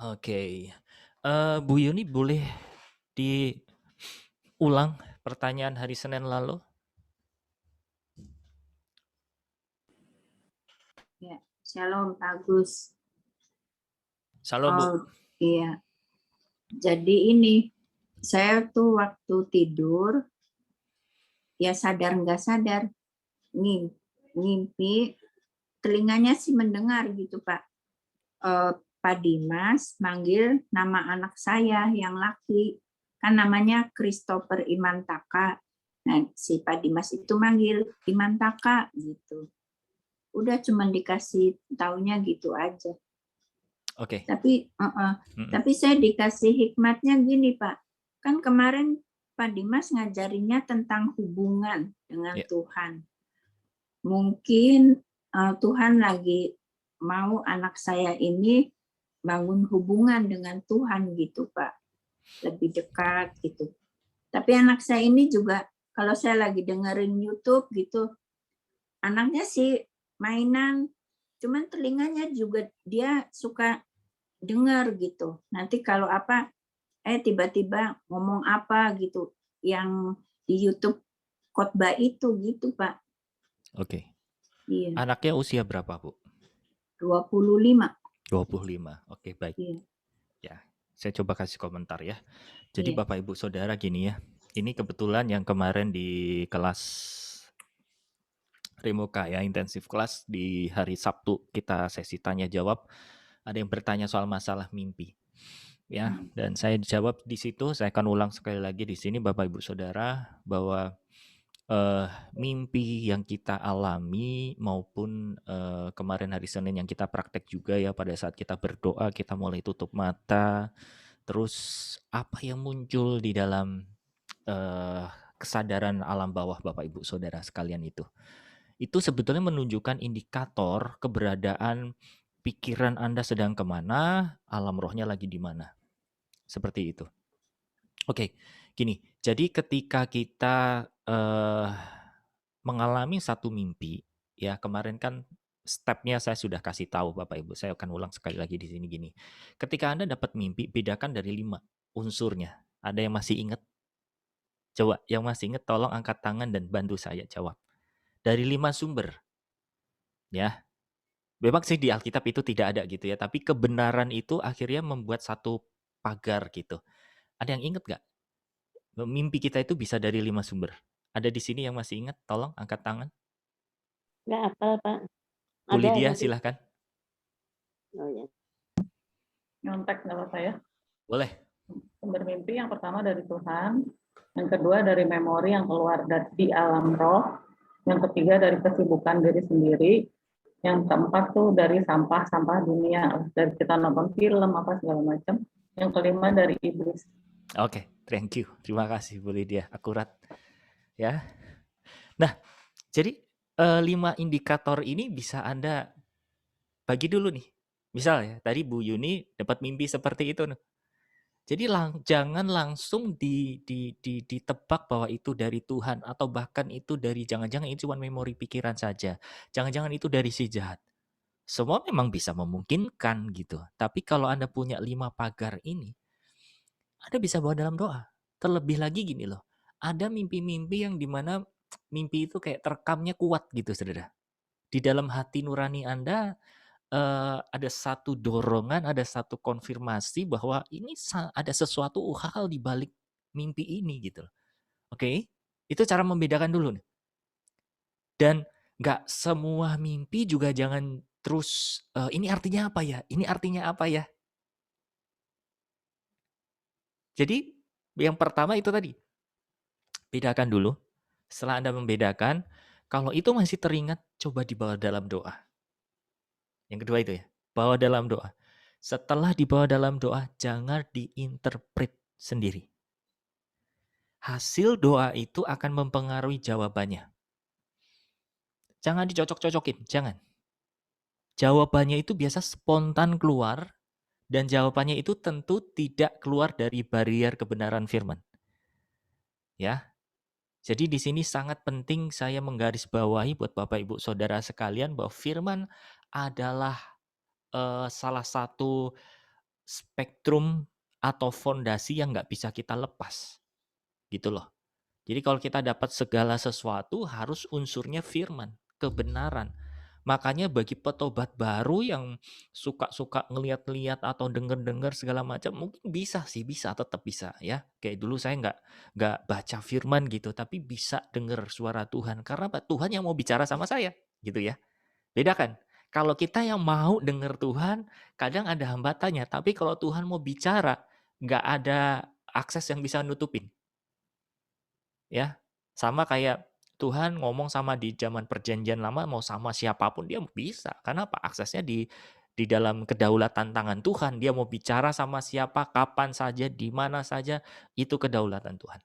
Oke. Bu Yuni boleh diulang pertanyaan hari Senin lalu? Ya, Shalom Pak Agus. Shalom, Bu. Oh iya, jadi ini saya tuh waktu tidur ya sadar nggak sadar ngimpi, telinganya sih mendengar gitu Pak. Pak Dimas manggil nama anak saya yang laki, kan namanya Christopher Imantaka. Nah, si Pak Dimas itu manggil Imantaka gitu. Udah cuman dikasih taunya gitu aja. Oke. Tapi saya dikasih hikmatnya gini Pak, kan kemarin Pak Dimas ngajarinya tentang hubungan dengan Ya. Tuhan. Mungkin Tuhan lagi mau anak saya ini bangun hubungan dengan Tuhan gitu Pak, lebih dekat gitu. Tapi anak saya ini juga kalau saya lagi dengerin YouTube gitu, anaknya sih mainan, cuman telinganya juga dia suka dengar gitu. Nanti kalau apa, tiba-tiba ngomong apa gitu, yang di YouTube khotbah itu gitu Pak. Oke. Iya, Anaknya usia berapa, Bu? 25. 25. Oke, baik. Iya, Ya, saya coba kasih komentar ya. Jadi iya. Bapak Ibu Saudara gini ya. Ini kebetulan yang kemarin di kelas Remoka ya, intensif kelas di hari Sabtu kita sesi tanya jawab. Ada yang bertanya soal masalah mimpi. Ya, dan saya dijawab di situ, saya akan ulang sekali lagi di sini Bapak Ibu Saudara bahwa mimpi yang kita alami maupun kemarin hari Senin yang kita praktek juga ya pada saat kita berdoa kita mulai tutup mata, terus apa yang muncul di dalam kesadaran alam bawah Bapak Ibu Saudara sekalian itu sebetulnya menunjukkan indikator keberadaan pikiran Anda sedang kemana, alam rohnya lagi di mana. Seperti itu. Oke, gini. Jadi ketika kita mengalami satu mimpi, ya kemarin kan stepnya saya sudah kasih tahu Bapak Ibu. Saya akan ulang sekali lagi di sini gini. Ketika Anda dapat mimpi, bedakan dari 5 unsurnya. Ada yang masih ingat? Coba yang masih ingat tolong angkat tangan dan bantu saya jawab. Dari 5 sumber, ya. Memang sih di Alkitab itu tidak ada gitu ya, tapi kebenaran itu akhirnya membuat satu pagar gitu. Ada yang ingat nggak? Mimpi kita itu bisa dari 5 sumber. Ada di sini yang masih ingat? Tolong angkat tangan. Nggak hafal, Pak. Bu Ada Lydia, tapi silahkan. oh ya. Nyontek nggak apa-apa ya. Boleh. Sumber mimpi yang pertama dari Tuhan, yang kedua dari memori yang keluar di alam roh, yang ketiga dari kesibukan diri sendiri, yang keempat tuh dari sampah-sampah dunia, dari kita nonton film apa segala macam, yang kelima dari iblis. Oke, thank you. Terima kasih Bu Lydia, akurat. Ya. Nah, jadi 5 indikator ini bisa Anda bagi dulu nih. Misal ya, tadi Bu Yuni dapat mimpi seperti itu nih. Jadi jangan langsung ditebak bahwa itu dari Tuhan atau bahkan itu dari jangan-jangan itu cuma memori pikiran saja. Jangan-jangan itu dari si jahat. Semua memang bisa memungkinkan gitu. Tapi kalau Anda punya 5 pagar ini, Anda bisa bawa dalam doa. Terlebih lagi gini loh, ada mimpi-mimpi yang dimana mimpi itu kayak terekamnya kuat gitu saudara. Di dalam hati nurani Anda ada satu dorongan, ada satu konfirmasi bahwa ini ada sesuatu hal di balik mimpi ini gitu loh. Oke? Itu cara membedakan dulu nih. Dan nggak semua mimpi juga jangan terus, ini artinya apa ya? Ini artinya apa ya? Jadi yang pertama itu tadi, bedakan dulu. Setelah Anda membedakan, kalau itu masih teringat, coba dibawa dalam doa. Yang kedua itu ya, bawa dalam doa. Setelah dibawa dalam doa, jangan diinterpret sendiri. Hasil doa itu akan mempengaruhi jawabannya. Jangan dicocok-cocokin, jangan. Jawabannya itu biasa spontan keluar, dan jawabannya itu tentu tidak keluar dari barier kebenaran firman. Ya, jadi di sini sangat penting saya menggarisbawahi buat Bapak Ibu Saudara sekalian bahwa firman adalah salah satu spektrum atau fondasi yang nggak bisa kita lepas. Gitu loh. Jadi kalau kita dapat segala sesuatu harus unsurnya firman, kebenaran. Makanya bagi petobat baru yang suka-suka ngeliat-liat atau denger-denger segala macam, mungkin bisa sih, bisa, tetap bisa ya. Kayak dulu saya nggak baca firman gitu, tapi bisa denger suara Tuhan. Karena apa? Tuhan yang mau bicara sama saya, gitu ya. Beda kan? Kalau kita yang mau denger Tuhan, kadang ada hambatannya. Tapi kalau Tuhan mau bicara, nggak ada akses yang bisa nutupin. Ya, sama kayak Tuhan ngomong sama di zaman perjanjian lama mau sama siapapun dia bisa. Karena apa? Aksesnya di dalam kedaulatan tangan Tuhan. Dia mau bicara sama siapa, kapan saja, di mana saja, itu kedaulatan Tuhan.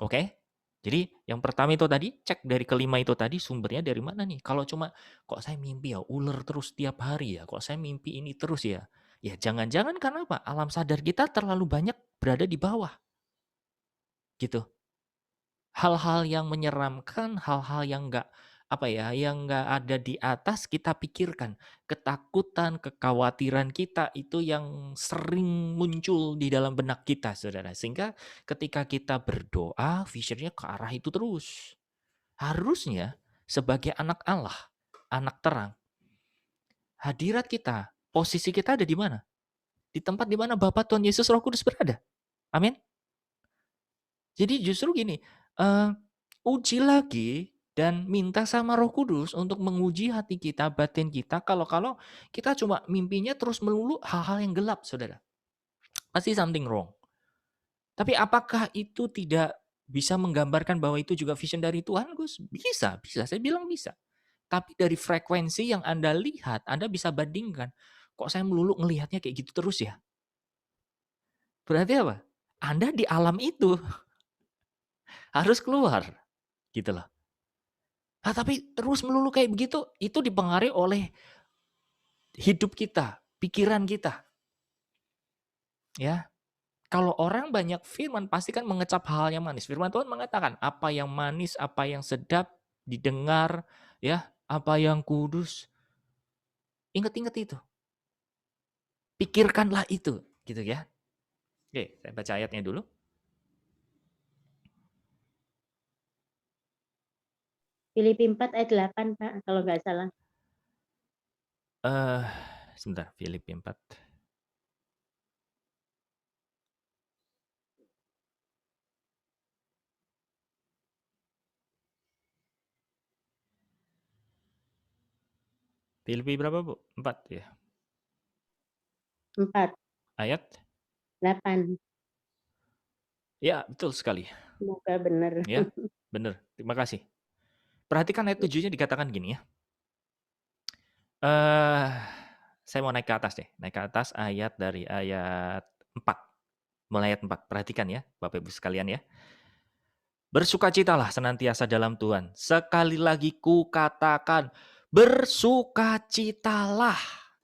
Oke? Jadi yang pertama itu tadi, cek dari kelima itu tadi sumbernya dari mana nih? Kalau cuma kok saya mimpi ya ular terus tiap hari ya, kok saya mimpi ini terus ya. Ya jangan-jangan karena apa? Alam sadar kita terlalu banyak berada di bawah. Gitu. Hal-hal yang menyeramkan, hal-hal yang yang nggak ada di atas kita pikirkan. Ketakutan, kekhawatiran kita itu yang sering muncul di dalam benak kita, Saudara. Sehingga ketika kita berdoa, visionnya ke arah itu terus. Harusnya sebagai anak Allah, anak terang, hadirat kita, posisi kita ada di mana? Di tempat di mana Bapa Tuhan Yesus Roh Kudus berada. Amin. Jadi justru gini, uji lagi dan minta sama Roh Kudus untuk menguji hati kita, batin kita, kalau kita cuma mimpinya terus melulu hal-hal yang gelap, Saudara. Pasti something wrong. Tapi apakah itu tidak bisa menggambarkan bahwa itu juga vision dari Tuhan, Gus? Bisa, saya bilang bisa. Tapi dari frekuensi yang Anda lihat, Anda bisa bandingkan, kok saya melulu ngelihatnya kayak gitu terus ya? Berarti apa? Anda di alam itu harus keluar, gitu loh. Tapi terus melulu kayak begitu, itu dipengaruhi oleh hidup kita, pikiran kita. Ya, kalau orang banyak firman pasti kan mengecap hal yang manis. Firman Tuhan mengatakan apa yang manis, apa yang sedap didengar, ya, apa yang kudus. Ingat-ingat itu. Pikirkanlah itu, gitu ya. Oke, saya baca ayatnya dulu. Filipi 4 ayat 8, Pak, kalau nggak salah. Sebentar, Filipi 4. Filipi berapa, Bu? 4 ya. 4, Ayat 8. ya, betul sekali. Semoga benar. Ya, benar. Terima kasih. Perhatikan ayat 7-nya dikatakan gini ya. Saya mau naik ke atas deh. Naik ke atas ayat dari ayat 4. Mulai ayat 4. Perhatikan ya, Bapak Ibu sekalian ya. Bersukacitalah senantiasa dalam Tuhan. Sekali lagi ku katakan, bersukacitalah.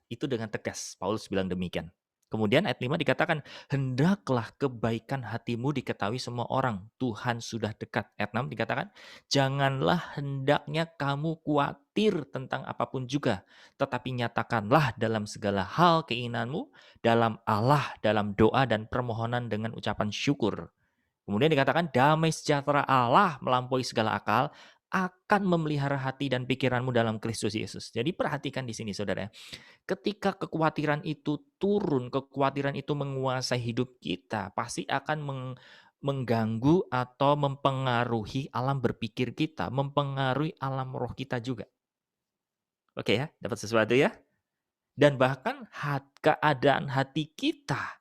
Itu dengan tegas. Paulus bilang demikian. Kemudian ayat 5 dikatakan, hendaklah kebaikan hatimu diketahui semua orang. Tuhan sudah dekat. Ayat 6 dikatakan, janganlah hendaknya kamu khawatir tentang apapun juga. Tetapi nyatakanlah dalam segala hal keinginanmu, dalam Allah, dalam doa dan permohonan dengan ucapan syukur. Kemudian dikatakan, damai sejahtera Allah melampaui segala akal, akan memelihara hati dan pikiranmu dalam Kristus Yesus. Jadi perhatikan di sini saudara. Ketika kekhawatiran itu turun, kekhawatiran itu menguasai hidup kita, pasti akan mengganggu atau mempengaruhi alam berpikir kita, mempengaruhi alam roh kita juga. Oke ya, dapat sesuatu ya? Dan bahkan keadaan hati kita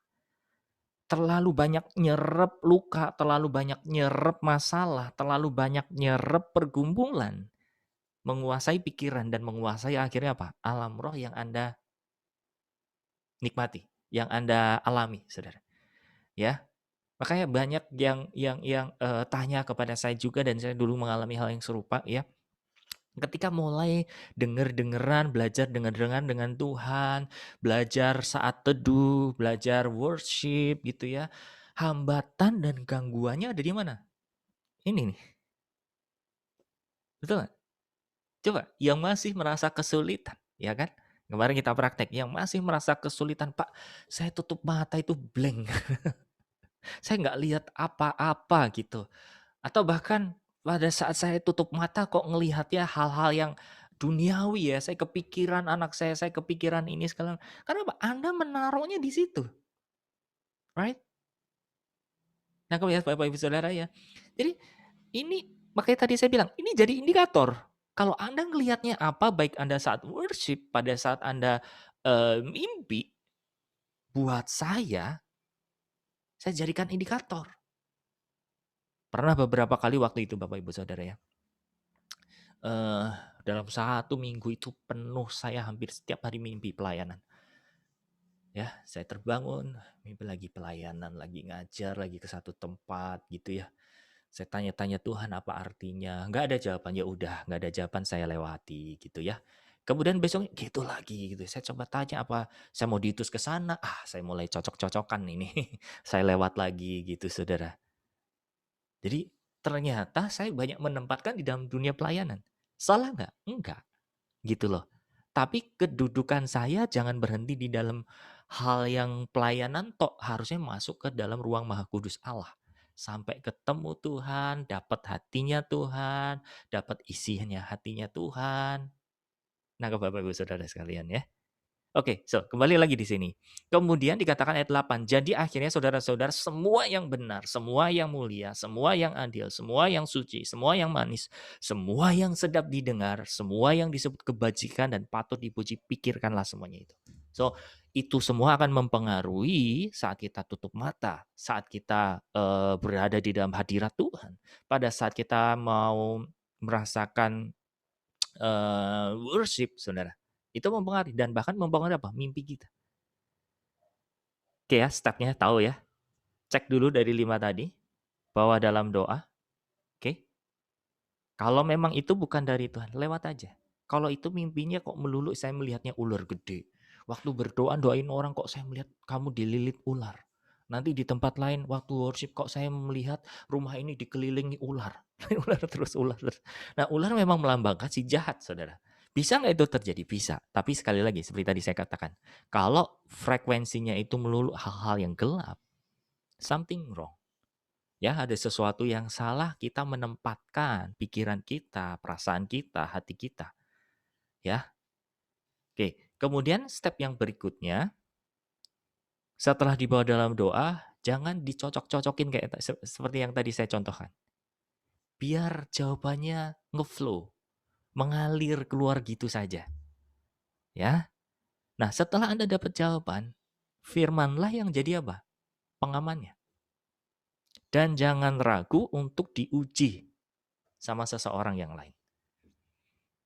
terlalu banyak nyerap luka, terlalu banyak nyerap masalah, terlalu banyak nyerap pergumulan, menguasai pikiran dan menguasai akhirnya apa? Alam roh yang Anda nikmati, yang Anda alami, saudara. Ya, makanya banyak yang tanya kepada saya juga dan saya dulu mengalami hal yang serupa ya. Ketika mulai dengar-dengeran, belajar dengar-dengar dengan Tuhan, belajar saat teduh, belajar worship gitu ya. Hambatan dan gangguannya ada di mana? Ini nih. Betul nggak? Coba yang masih merasa kesulitan, ya kan? Kemarin kita praktek, yang masih merasa kesulitan, Pak, saya tutup mata itu blank. Saya nggak lihat apa-apa gitu. Atau bahkan pada saat saya tutup mata kok ngelihatnya hal-hal yang duniawi ya. Saya kepikiran anak saya kepikiran ini segala. Karena apa? Anda menaruhnya di situ, right? Nah, kalau ya Bapak Ibu Saudara ya. Jadi ini makanya tadi saya bilang ini jadi indikator. Kalau Anda ngelihatnya apa, baik Anda saat worship, pada saat Anda mimpi, buat saya jadikan indikator. Pernah beberapa kali waktu itu Bapak Ibu Saudara ya. Dalam 1 minggu itu penuh, saya hampir setiap hari mimpi pelayanan. Ya, saya terbangun, mimpi lagi pelayanan, lagi ngajar, lagi ke satu tempat gitu ya. Saya tanya-tanya Tuhan apa artinya, nggak ada jawaban, ya udah, nggak ada jawaban saya lewati gitu ya. Kemudian besoknya gitu lagi gitu. Saya coba tanya apa saya mau diutus ke sana, saya mulai cocok-cocokan ini. Saya lewat lagi gitu Saudara. Jadi ternyata saya banyak menempatkan di dalam dunia pelayanan. Salah nggak? Enggak. Gitu loh. Tapi kedudukan saya jangan berhenti di dalam hal yang pelayanan tok, harusnya masuk ke dalam ruang Maha Kudus Allah. Sampai ketemu Tuhan, dapat hatinya Tuhan, dapat isinya hatinya Tuhan. Nah, Bapak Ibu Saudara sekalian ya. Oke, kembali lagi di sini. Kemudian dikatakan ayat 8, jadi akhirnya saudara-saudara semua yang benar, semua yang mulia, semua yang adil, semua yang suci, semua yang manis, semua yang sedap didengar, semua yang disebut kebajikan dan patut dipuji, pikirkanlah semuanya itu. Itu semua akan mempengaruhi saat kita tutup mata, saat kita berada di dalam hadirat Tuhan, pada saat kita mau merasakan worship, saudara. Itu mempengaruhi dan bahkan mempengaruhi apa? Mimpi kita. Oke ya, stepnya tahu ya. Cek dulu dari 5 tadi, bahwa dalam doa, oke. Kalau memang itu bukan dari Tuhan, lewat aja. Kalau itu mimpinya kok melulu saya melihatnya ular gede. Waktu berdoa doain orang kok saya melihat kamu dililit ular. Nanti di tempat lain waktu worship kok saya melihat rumah ini dikelilingi ular. Ular terus. Nah, ular memang melambangkan si jahat, saudara. Bisa nggak itu terjadi? Bisa. Tapi sekali lagi, seperti tadi saya katakan, kalau frekuensinya itu melulu hal-hal yang gelap, something wrong. Ya, ada sesuatu yang salah kita menempatkan pikiran kita, perasaan kita, hati kita. Ya. Oke, kemudian step yang berikutnya, setelah dibawa dalam doa, jangan dicocok-cocokin kayak seperti yang tadi saya contohkan. Biar jawabannya ngeflow, mengalir keluar gitu saja. Ya. Nah, setelah Anda dapat jawaban, firmanlah yang jadi apa? Pengamannya. Dan jangan ragu untuk diuji sama seseorang yang lain.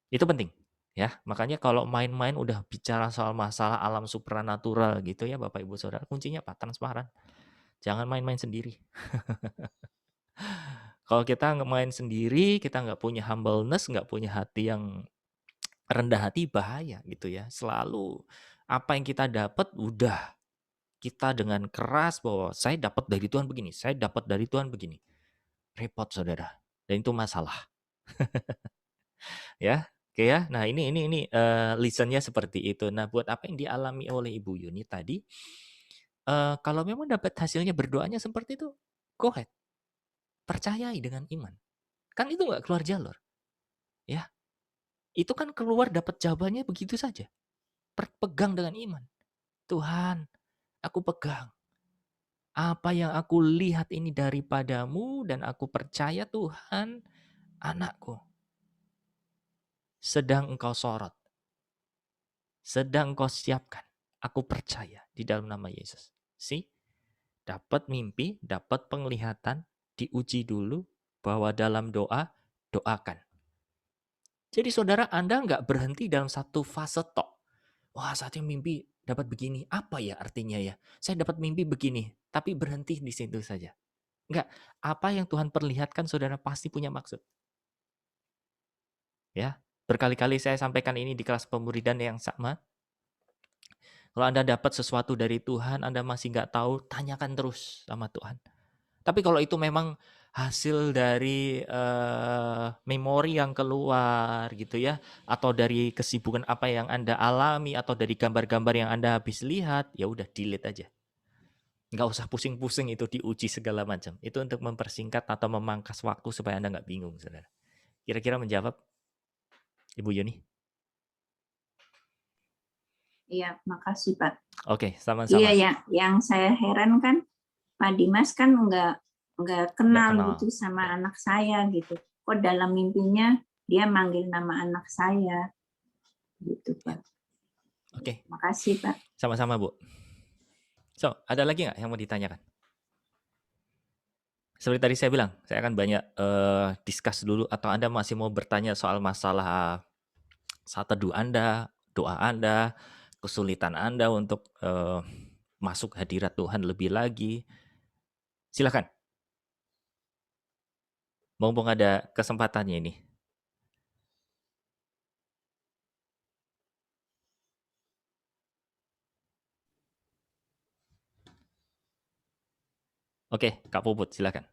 Itu penting. Ya, makanya kalau main-main udah bicara soal masalah alam supranatural gitu ya Bapak Ibu Saudara, kuncinya apa? Transparan. Jangan main-main sendiri. Kalau kita main sendiri, kita nggak punya humbleness, nggak punya hati yang rendah hati, bahaya gitu ya. Selalu apa yang kita dapat udah kita dengan keras bahwa saya dapat dari Tuhan begini, saya dapat dari Tuhan begini. Repot Saudara. Dan itu masalah. Ya. Oke ya. Nah, ini listennya seperti itu. Nah, buat apa yang dialami oleh Ibu Yuni tadi, kalau memang dapat hasilnya berdoanya seperti itu, go ahead. Percayai dengan iman. Kan itu nggak keluar jalur. Ya. Itu kan keluar dapat jawabannya begitu saja. Pegang dengan iman. Tuhan, aku pegang. Apa yang aku lihat ini daripadamu dan aku percaya Tuhan, anakku sedang engkau sorot. Sedang engkau siapkan. Aku percaya di dalam nama Yesus. Dapat mimpi, dapat penglihatan, diuji dulu bahwa dalam doa, doakan. Jadi saudara Anda nggak berhenti dalam satu fase tok. Wah, saatnya mimpi dapat begini. Apa ya artinya ya? Saya dapat mimpi begini, tapi berhenti di situ saja. Enggak, apa yang Tuhan perlihatkan saudara pasti punya maksud. Ya, berkali-kali saya sampaikan ini di kelas pemuridan yang sama. Kalau Anda dapat sesuatu dari Tuhan, Anda masih nggak tahu, tanyakan terus sama Tuhan. Tapi kalau itu memang hasil dari memori yang keluar gitu ya, atau dari kesibukan apa yang Anda alami, atau dari gambar-gambar yang Anda habis lihat, ya udah delete aja. Nggak usah pusing-pusing itu diuji segala macam. Itu untuk mempersingkat atau memangkas waktu supaya Anda nggak bingung, saudara. Kira-kira menjawab, Ibu Yuni? Iya, makasih Pak. Oke, Iya, sama-sama. yang saya heran kan Pak Dimas kan nggak Nggak kenal kenal. gitu sama Ya. anak saya gitu. Kok dalam mimpinya dia manggil nama anak saya gitu Pak. Oke, Makasih Pak. sama-sama Bu. So, ada lagi nggak yang mau ditanyakan? Seperti tadi saya bilang, saya akan banyak discuss dulu, atau Anda masih mau bertanya soal masalah saat teduh Anda, doa Anda, kesulitan Anda untuk masuk hadirat Tuhan lebih lagi. Silakan. Mumpung ada kesempatannya ini. Oke, Kak Puput, silakan.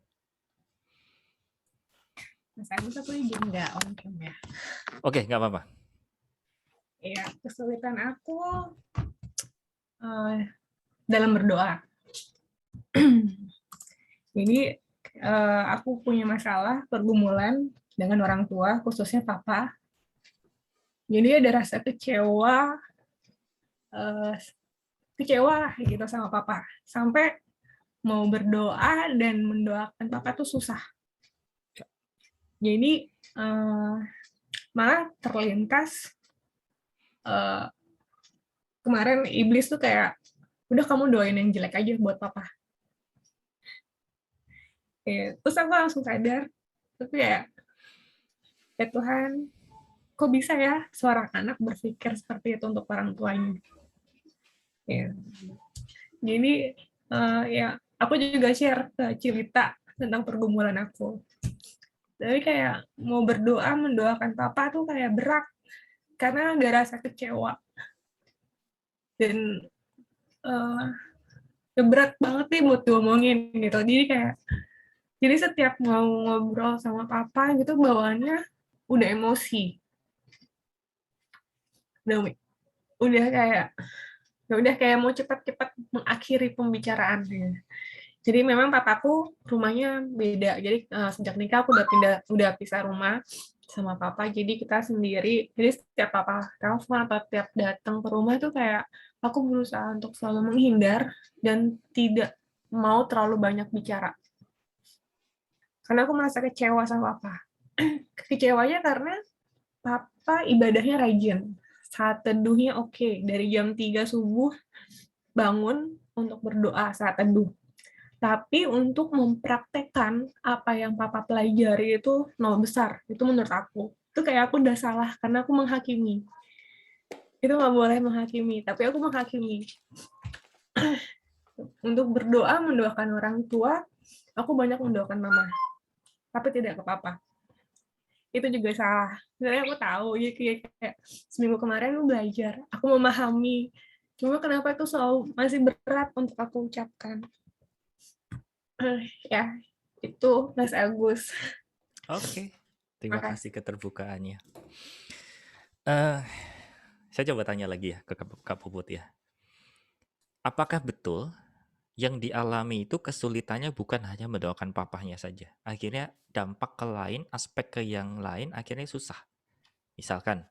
Mas Agus aku izin nggak on cam ya? Oke, nggak apa-apa. Iya, kesulitan aku dalam berdoa. Jadi aku punya masalah pergumulan dengan orang tua, khususnya papa. Jadi ada rasa kecewa lah gitu sama papa. Sampai mau berdoa dan mendoakan papa tuh susah. Jadi malah terlintas kemarin iblis tuh kayak, udah kamu doain yang jelek aja buat papa. Terus aku langsung sadar, tapi ya Tuhan, kok bisa ya seorang anak berpikir seperti itu untuk orang tuanya. Ya. Jadi ya aku juga share cerita tentang pergumulan aku. Tapi kayak mau berdoa, mendoakan papa tuh kayak berat, karena ada rasa kecewa. Dan berat banget nih buat diomongin gitu. Jadi setiap mau ngobrol sama papa gitu bawaannya udah emosi. Udah kayak mau cepat-cepat mengakhiri pembicaraannya. Jadi memang papaku rumahnya beda. Jadi sejak nikah aku udah pisah rumah sama papa. Jadi kita sendiri. Jadi setiap papa telepon atau tiap datang ke rumah tuh kayak aku berusaha untuk selalu menghindar dan tidak mau terlalu banyak bicara. Karena aku merasa kecewa sama papa. Kecewanya karena papa ibadahnya rajin. Saat teduhnya oke. Dari jam 3 subuh bangun untuk berdoa saat teduh. Tapi untuk mempraktekkan apa yang papa pelajari itu nol besar. Itu menurut aku. Itu kayak aku udah salah karena aku menghakimi. Itu nggak boleh menghakimi, tapi aku menghakimi. Untuk berdoa, mendoakan orang tua, aku banyak mendoakan mama. Tapi tidak ke papa. Itu juga salah. Sebenarnya aku tahu, ya kayak seminggu kemarin aku belajar. Aku memahami. Cuma kenapa itu selalu masih berat untuk aku ucapkan. Ya, itu Mas Agus. Oke, terima kasih keterbukaannya. Saya coba tanya lagi ya ke Kak Puput ya. Apakah betul yang dialami itu kesulitannya bukan hanya mendoakan papahnya saja? Akhirnya dampak ke lain, aspek ke yang lain akhirnya susah. Misalkan,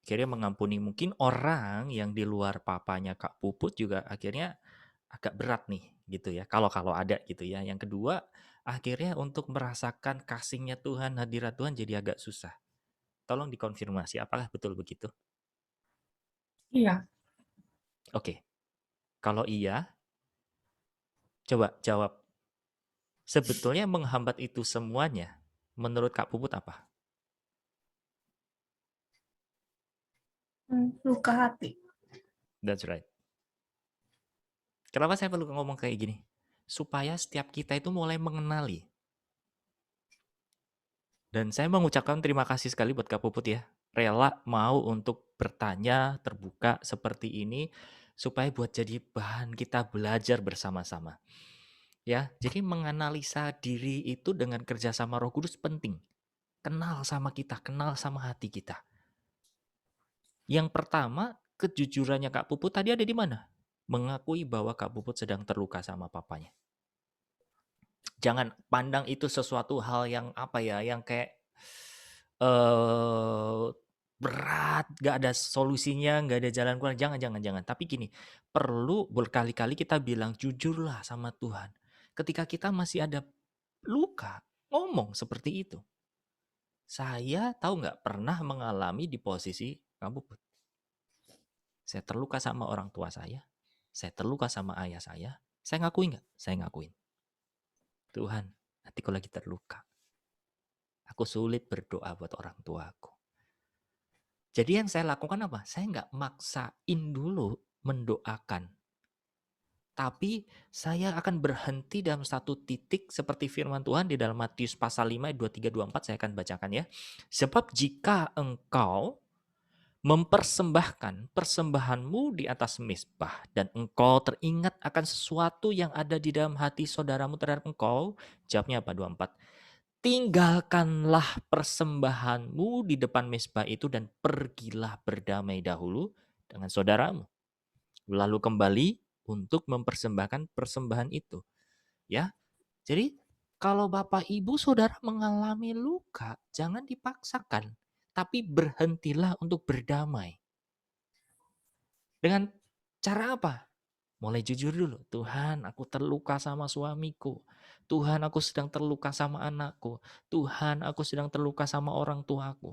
akhirnya mengampuni mungkin orang yang di luar papanya Kak Puput juga akhirnya agak berat nih gitu ya. Kalau ada gitu ya. Yang kedua, akhirnya untuk merasakan kasihnya Tuhan, hadirat Tuhan jadi agak susah. Tolong dikonfirmasi, apakah betul begitu? Iya. Oke. Kalau iya, coba jawab. Sebetulnya menghambat itu semuanya, menurut Kak Puput apa? Luka hati. That's right. Kenapa saya perlu ngomong kayak gini? Supaya setiap kita itu mulai mengenali. Dan saya mengucapkan terima kasih sekali buat Kak Puput ya. Rela mau untuk bertanya, terbuka seperti ini, supaya buat jadi bahan kita belajar bersama-sama. Ya, jadi menganalisa diri itu dengan kerjasama Roh Kudus penting. Kenal sama kita, kenal sama hati kita. Yang pertama, kejujurannya Kak Puput tadi ada di mana? Mengakui bahwa Kak Puput sedang terluka sama papanya. Jangan pandang itu sesuatu hal yang apa ya, yang kayak berat, gak ada solusinya, gak ada jalan keluar. Jangan. Tapi gini, perlu berkali-kali kita bilang jujurlah sama Tuhan. Ketika kita masih ada luka, ngomong seperti itu. Saya tahu nggak pernah mengalami di posisi kamu. Saya terluka sama orang tua saya terluka sama ayah saya ngakuin nggak? Saya ngakuin. Tuhan, hatiku lagi terluka. Aku sulit berdoa buat orang tuaku. Jadi yang saya lakukan apa? Saya nggak maksain dulu mendoakan. Tapi saya akan berhenti dalam satu titik seperti firman Tuhan di dalam Matius pasal 5 ayat 23 24 saya akan bacakan ya. Sebab jika engkau mempersembahkan persembahanmu di atas mezbah dan engkau teringat akan sesuatu yang ada di dalam hati saudaramu terhadap engkau, jawabnya apa 24? Tinggalkanlah persembahanmu di depan mezbah itu dan pergilah berdamai dahulu dengan saudaramu. Lalu kembali untuk mempersembahkan persembahan itu. Ya. Jadi kalau Bapak Ibu Saudara mengalami luka, jangan dipaksakan, tapi berhentilah untuk berdamai. Dengan cara apa? Mulai jujur dulu. Tuhan, aku terluka sama suamiku. Tuhan, aku sedang terluka sama anakku. Tuhan, aku sedang terluka sama orang tuaku.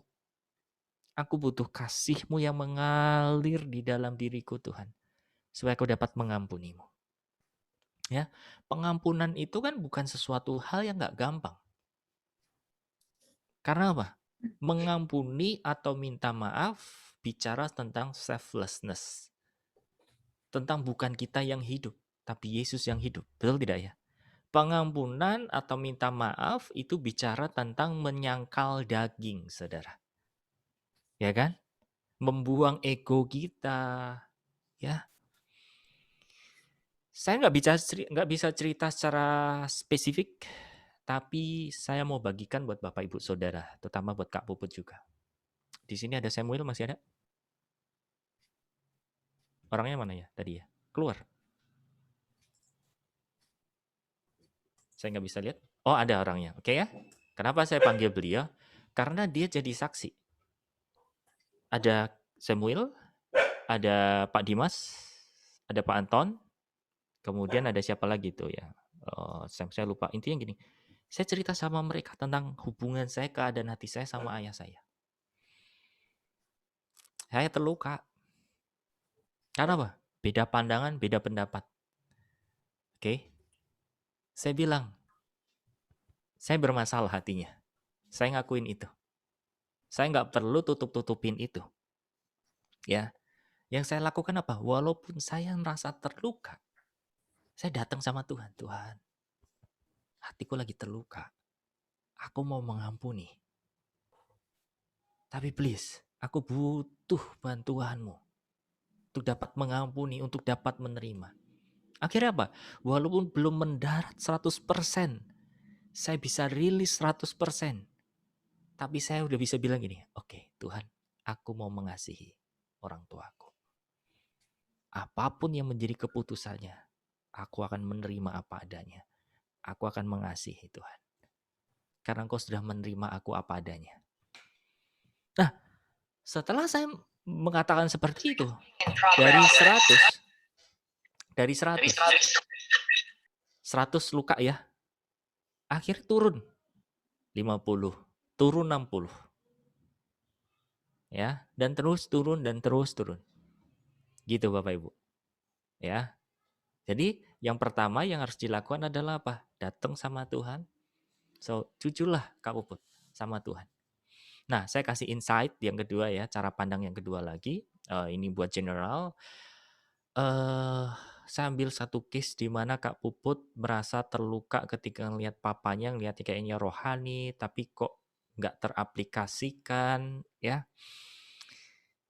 Aku butuh kasih-Mu yang mengalir di dalam diriku, Tuhan. Supaya aku dapat mengampunimu. Ya, pengampunan itu kan bukan sesuatu hal yang gak gampang. Karena apa? Mengampuni atau minta maaf bicara tentang selflessness. Tentang bukan kita yang hidup, tapi Yesus yang hidup. Betul tidak ya? Pengampunan atau minta maaf itu bicara tentang menyangkal daging, saudara. Ya kan? Membuang ego kita. Ya. Saya nggak bisa cerita secara spesifik, tapi saya mau bagikan buat Bapak Ibu Saudara, terutama buat Kak Puput juga. Di sini ada Samuel, masih ada? Orangnya mana ya tadi ya? Keluar. Saya nggak bisa lihat. Oh, ada orangnya. Oke ya. Kenapa saya panggil beliau? Karena dia jadi saksi. Ada Samuel, ada Pak Dimas, ada Pak Anton, kemudian ada siapa lagi tuh ya? Saya lupa. Intinya gini, saya cerita sama mereka tentang hubungan saya, keadaan hati saya sama ayah saya. Saya terluka. Karena apa? Beda pandangan, beda pendapat. Oke? Saya bilang, saya bermasalah hatinya. Saya ngakuin itu. Saya nggak perlu tutup-tutupin itu. Ya, yang saya lakukan apa? Walaupun saya merasa terluka, saya datang sama Tuhan. Tuhan, hatiku lagi terluka. Aku mau mengampuni. Tapi please, aku butuh bantuanmu untuk dapat mengampuni, untuk dapat menerima. Akhirnya apa? Walaupun belum mendarat 100%, saya bisa rilis 100%. Tapi saya udah bisa bilang gini, oke, Tuhan, aku mau mengasihi orang tuaku. Apapun yang menjadi keputusannya, aku akan menerima apa adanya. Aku akan mengasihi Tuhan. Karena Engkau sudah menerima aku apa adanya. Nah, setelah saya mengatakan seperti itu, dari 100 luka ya, akhirnya turun 50, turun 60. Ya, dan terus turun dan terus turun. Gitu Bapak Ibu. Ya. Jadi yang pertama yang harus dilakukan adalah apa? Datang sama Tuhan. So, jujurlah Kak Puput sama Tuhan. Nah, saya kasih insight yang kedua ya, cara pandang yang kedua lagi. Ini buat general. Saya ambil satu case di mana Kak Puput merasa terluka ketika ngelihat papanya, ngelihatnya kayaknya rohani, tapi kok nggak teraplikasikan ya.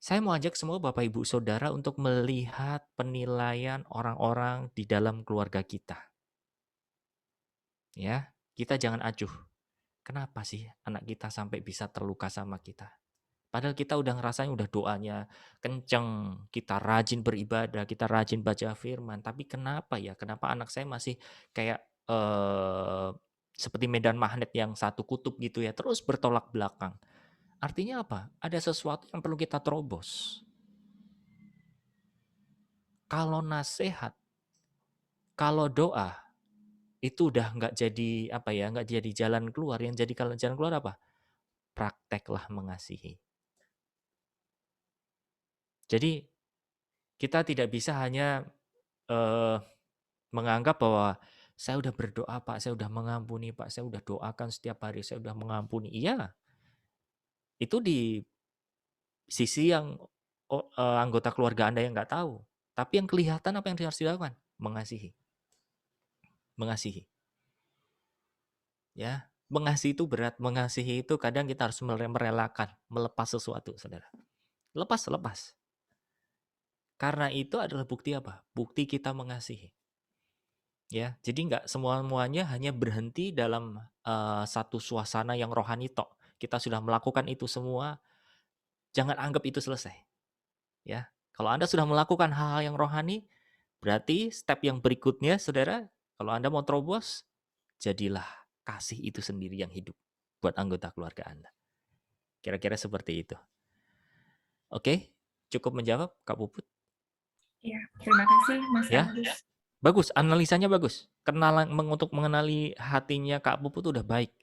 Saya mau ajak semua Bapak Ibu Saudara untuk melihat penilaian orang-orang di dalam keluarga kita. Ya, kita jangan acuh. Kenapa sih anak kita sampai bisa terluka sama kita? Padahal kita udah ngerasain udah doanya kenceng, kita rajin beribadah, kita rajin baca firman. Tapi kenapa ya? Kenapa anak saya masih kayak seperti medan magnet yang satu kutub gitu ya, terus bertolak belakang. Artinya apa? Ada sesuatu yang perlu kita terobos. Kalau nasihat, kalau doa, itu udah nggak jadi apa ya, nggak jadi jalan keluar. Yang jadi kalau jalan keluar apa? Prakteklah mengasihi. Jadi kita tidak bisa hanya menganggap bahwa saya udah berdoa Pak, saya udah mengampuni Pak, saya udah doakan setiap hari, saya udah mengampuni. Iya, itu di sisi yang anggota keluarga Anda yang nggak tahu. Tapi yang kelihatan apa yang harus dilakukan? Mengasihi. Mengasihi. Ya, mengasihi itu berat. Mengasihi itu kadang kita harus merelakan, melepas sesuatu, saudara. Lepas. Karena itu adalah bukti apa? Bukti kita mengasihi. Ya, jadi nggak semuanya hanya berhenti dalam satu suasana yang rohani tok. Kita sudah melakukan itu semua, jangan anggap itu selesai. Ya, kalau Anda sudah melakukan hal-hal yang rohani, berarti step yang berikutnya, saudara, kalau Anda mau terobos, jadilah kasih itu sendiri yang hidup buat anggota keluarga Anda. Kira-kira seperti itu. Oke, cukup menjawab, Kak Puput? Ya, terima kasih Mas Ya. Agus. Bagus, analisanya bagus. Untuk mengenali hatinya Kak Puput udah baik.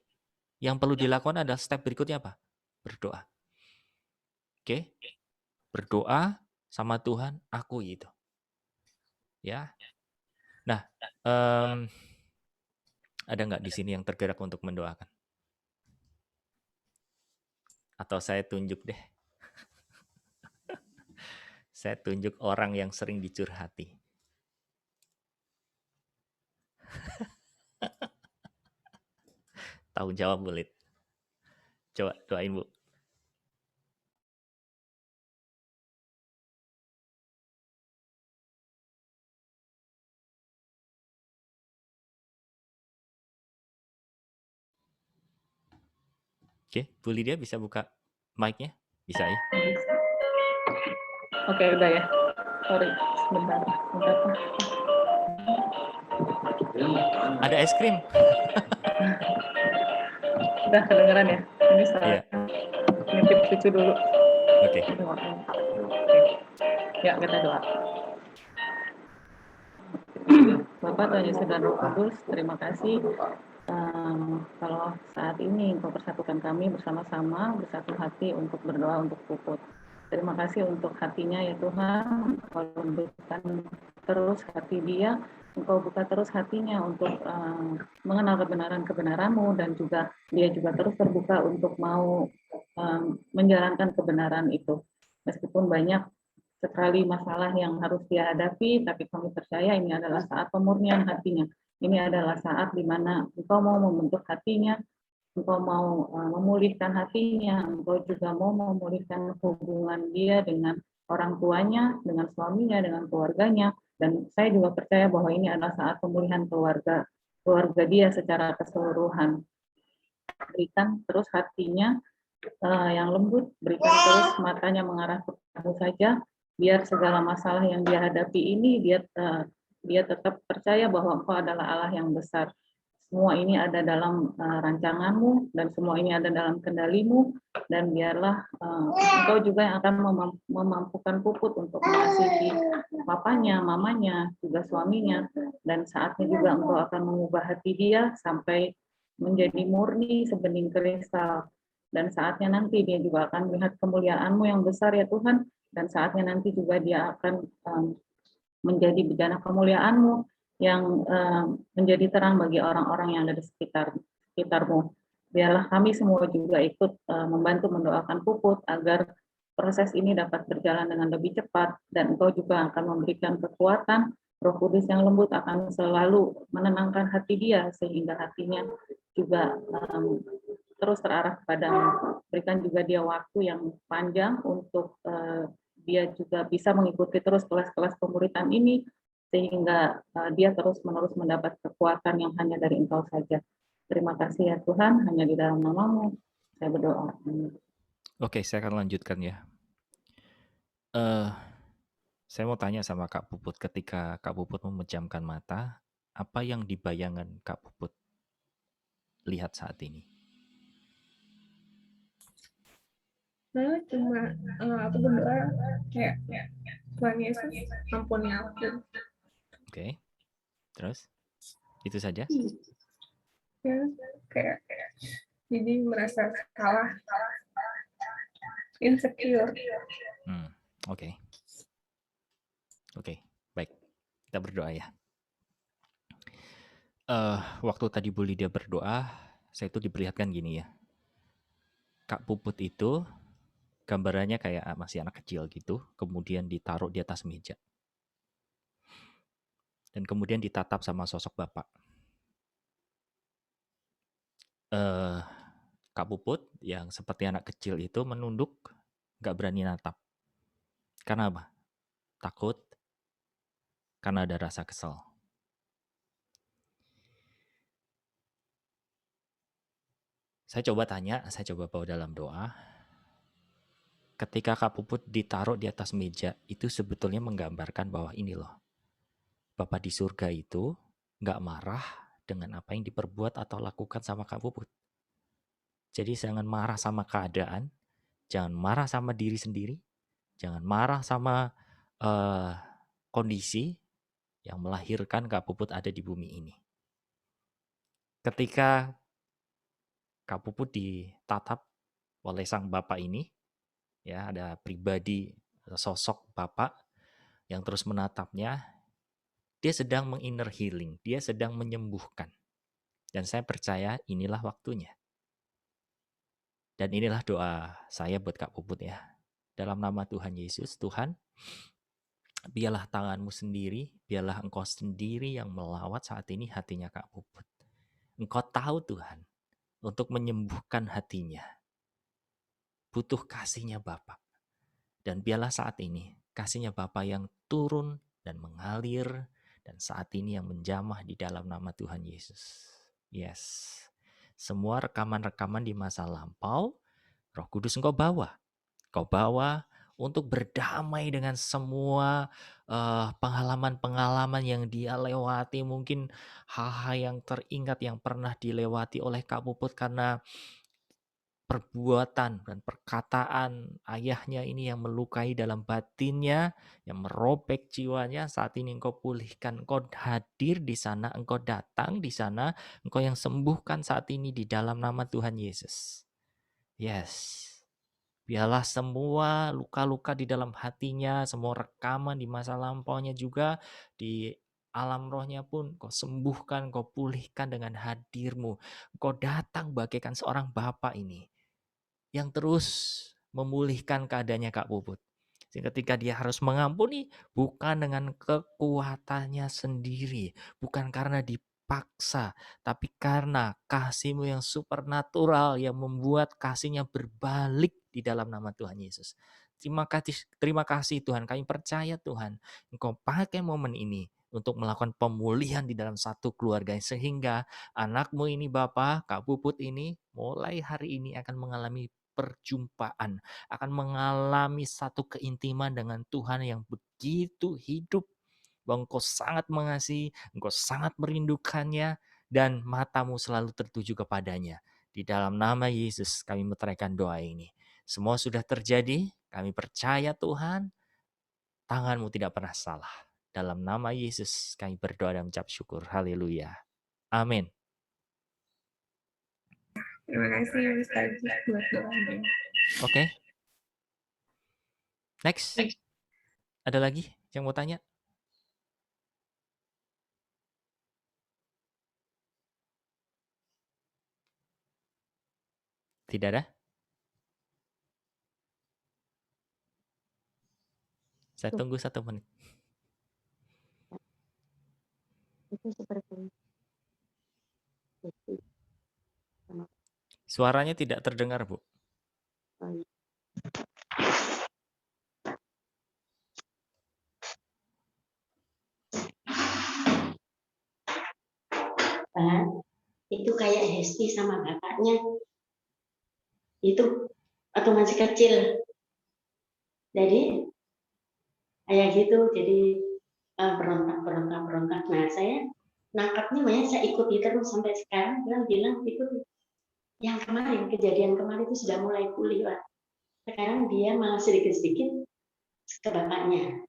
Yang perlu dilakukan adalah step berikutnya apa? Berdoa. Oke? Berdoa sama Tuhan, akui itu. Ya. Nah, ada nggak di sini yang tergerak untuk mendoakan? Atau saya tunjuk deh. Saya tunjuk orang yang sering dicurhati. Tahu jawab, boleh. Coba doain, Bu. Oke, Bu Lydia bisa buka mic-nya? Bisa ya? Oke, udah ya. Sorry, sebentar. Ada es krim. Udah kedengeran ya? Ini saya Iya. nitip cucu dulu. Oke. Ya, kita doa. Bapak Tuhan Yesus dan Roh Kudus, terima kasih kalau saat ini Engkau persatukan kami bersama-sama, bersatu hati untuk berdoa untuk Puput. Terima kasih untuk hatinya ya Tuhan, Engkau lembutkan terus hati dia, Engkau buka terus hatinya untuk mengenal kebenaran-kebenaran-Mu, dan juga dia juga terus terbuka untuk mau menjalankan kebenaran itu. Meskipun banyak sekali masalah yang harus dia hadapi, tapi kami percaya ini adalah saat pemurnian hatinya. Ini adalah saat di mana Engkau mau membentuk hatinya, Engkau mau memulihkan hatinya, Engkau juga mau memulihkan hubungan dia dengan orang tuanya, dengan suaminya, dengan keluarganya. Dan saya juga percaya bahwa ini adalah saat pemulihan keluarga dia secara keseluruhan. Berikan terus hatinya yang lembut, berikan terus matanya mengarah kepadamu saja, biar segala masalah yang dia hadapi ini dia tetap percaya bahwa Engkau adalah Allah yang besar. Semua ini ada dalam rancangan-Mu, dan semua ini ada dalam kendali-Mu, dan biarlah Engkau juga yang akan memampukan Puput untuk mengasihi papanya, mamanya, juga suaminya, dan saatnya juga Engkau akan mengubah hati dia sampai menjadi murni sebening kristal. Dan saatnya nanti dia juga akan melihat kemuliaan-Mu yang besar ya Tuhan, dan saatnya nanti juga dia akan menjadi bejana kemuliaan-Mu yang menjadi terang bagi orang-orang yang ada di sekitar-Mu. Biarlah kami semua juga ikut membantu mendoakan Puput agar proses ini dapat berjalan dengan lebih cepat, dan Engkau juga akan memberikan kekuatan. Roh Kudus yang lembut akan selalu menenangkan hati dia, sehingga hatinya juga terus terarah kepadamu. Berikan juga dia waktu yang panjang untuk dia juga bisa mengikuti terus kelas-kelas pemuritan ini, sehingga dia terus-menerus mendapat kekuatan yang hanya dari Engkau saja. Terima kasih ya Tuhan, hanya di dalam nama-Mu saya berdoa. Amin. Oke, saya akan lanjutkan ya. Saya mau tanya sama Kak Puput, ketika Kak Puput memejamkan mata, apa yang di bayangan Kak Puput lihat saat ini? Nah, cuma aku berdoa kayak Tuhan Yesus ampuni aku. Oke, terus? Itu saja? Ya, kayak jadi merasa kalah, insecure. Oke. Oke, baik. Kita berdoa ya. Waktu tadi Bu Lydia berdoa, saya itu diperlihatkan gini ya. Kak Puput itu gambarannya kayak masih anak kecil gitu, kemudian ditaruh di atas meja. Dan kemudian ditatap sama sosok Bapak. Kak Puput yang seperti anak kecil itu menunduk, nggak berani natap. Karena apa? Takut, karena ada rasa kesel. Saya coba tanya, saya coba bawa dalam doa. Ketika Kak Puput ditaruh di atas meja, itu sebetulnya menggambarkan bahwa ini loh, Bapak di surga itu nggak marah dengan apa yang diperbuat atau lakukan sama Kak Puput. Jadi jangan marah sama keadaan, jangan marah sama diri sendiri, jangan marah sama kondisi yang melahirkan Kak Puput ada di bumi ini. Ketika Kak Puput ditatap oleh sang Bapak ini, ya ada pribadi sosok Bapak yang terus menatapnya, dia sedang menginner healing, dia sedang menyembuhkan. Dan saya percaya inilah waktunya. Dan inilah doa saya buat Kak Puput ya. Dalam nama Tuhan Yesus, Tuhan, biarlah tangan-Mu sendiri, biarlah Engkau sendiri yang melawat saat ini hatinya Kak Puput. Engkau tahu Tuhan, untuk menyembuhkan hatinya. Butuh kasih-Nya Bapa. Dan biarlah saat ini, kasih-Nya Bapa yang turun dan mengalir, dan saat ini yang menjamah di dalam nama Tuhan Yesus. Yes. Semua rekaman-rekaman di masa lampau, Roh Kudus Engkau bawa. Engkau bawa untuk berdamai dengan semua pengalaman-pengalaman yang dia lewati. Mungkin hal-hal yang teringat yang pernah dilewati oleh Kak Puput karena perbuatan dan perkataan ayahnya ini yang melukai dalam batinnya, yang merobek jiwanya. Saat ini Engkau pulihkan, Engkau hadir di sana, Engkau datang di sana, Engkau yang sembuhkan saat ini di dalam nama Tuhan Yesus. Yes. Biarlah semua luka-luka di dalam hatinya, semua rekaman di masa lampaunya juga, di alam rohnya pun Kau sembuhkan, Kau pulihkan dengan hadir-Mu. Kau datang bagaikan seorang Bapa ini, yang terus memulihkan keadaannya Kak Puput. Sehingga ketika dia harus mengampuni, bukan dengan kekuatannya sendiri, bukan karena dipaksa, tapi karena kasih-Mu yang supernatural yang membuat kasih-Nya berbalik di dalam nama Tuhan Yesus. Terima kasih Tuhan, kami percaya Tuhan, Engkau pakai momen ini untuk melakukan pemulihan di dalam satu keluarga, sehingga anak-Mu ini Bapa, Kak Puput ini mulai hari ini akan mengalami perjumpaan, akan mengalami satu keintiman dengan Tuhan yang begitu hidup, bahwa Engkau sangat mengasihi, Engkau sangat merindukannya, dan matamu selalu tertuju kepadanya. Di dalam nama Yesus kami meteraikan doa ini. Semua sudah terjadi, kami percaya Tuhan, tangan-Mu tidak pernah salah. Dalam nama Yesus kami berdoa dan mengucap syukur. Haleluya. Amin. Terima kasih Ustaz buat doanya. Oke. Next. Ada lagi yang mau tanya? Tidak ada? Saya tunggu 1 menit. Itu seperti Suaranya tidak terdengar, Bu. Pak, itu kayak Hesti sama bapaknya itu waktu masih kecil. Jadi kayak gitu, jadi berontak. Nah, saya nangkapnya makanya saya ikuti terus sampai sekarang. Bilang itu yang kemarin, kejadian kemarin itu sudah mulai pulih, Pak. Sekarang dia malah sedikit-sedikit ke bapaknya,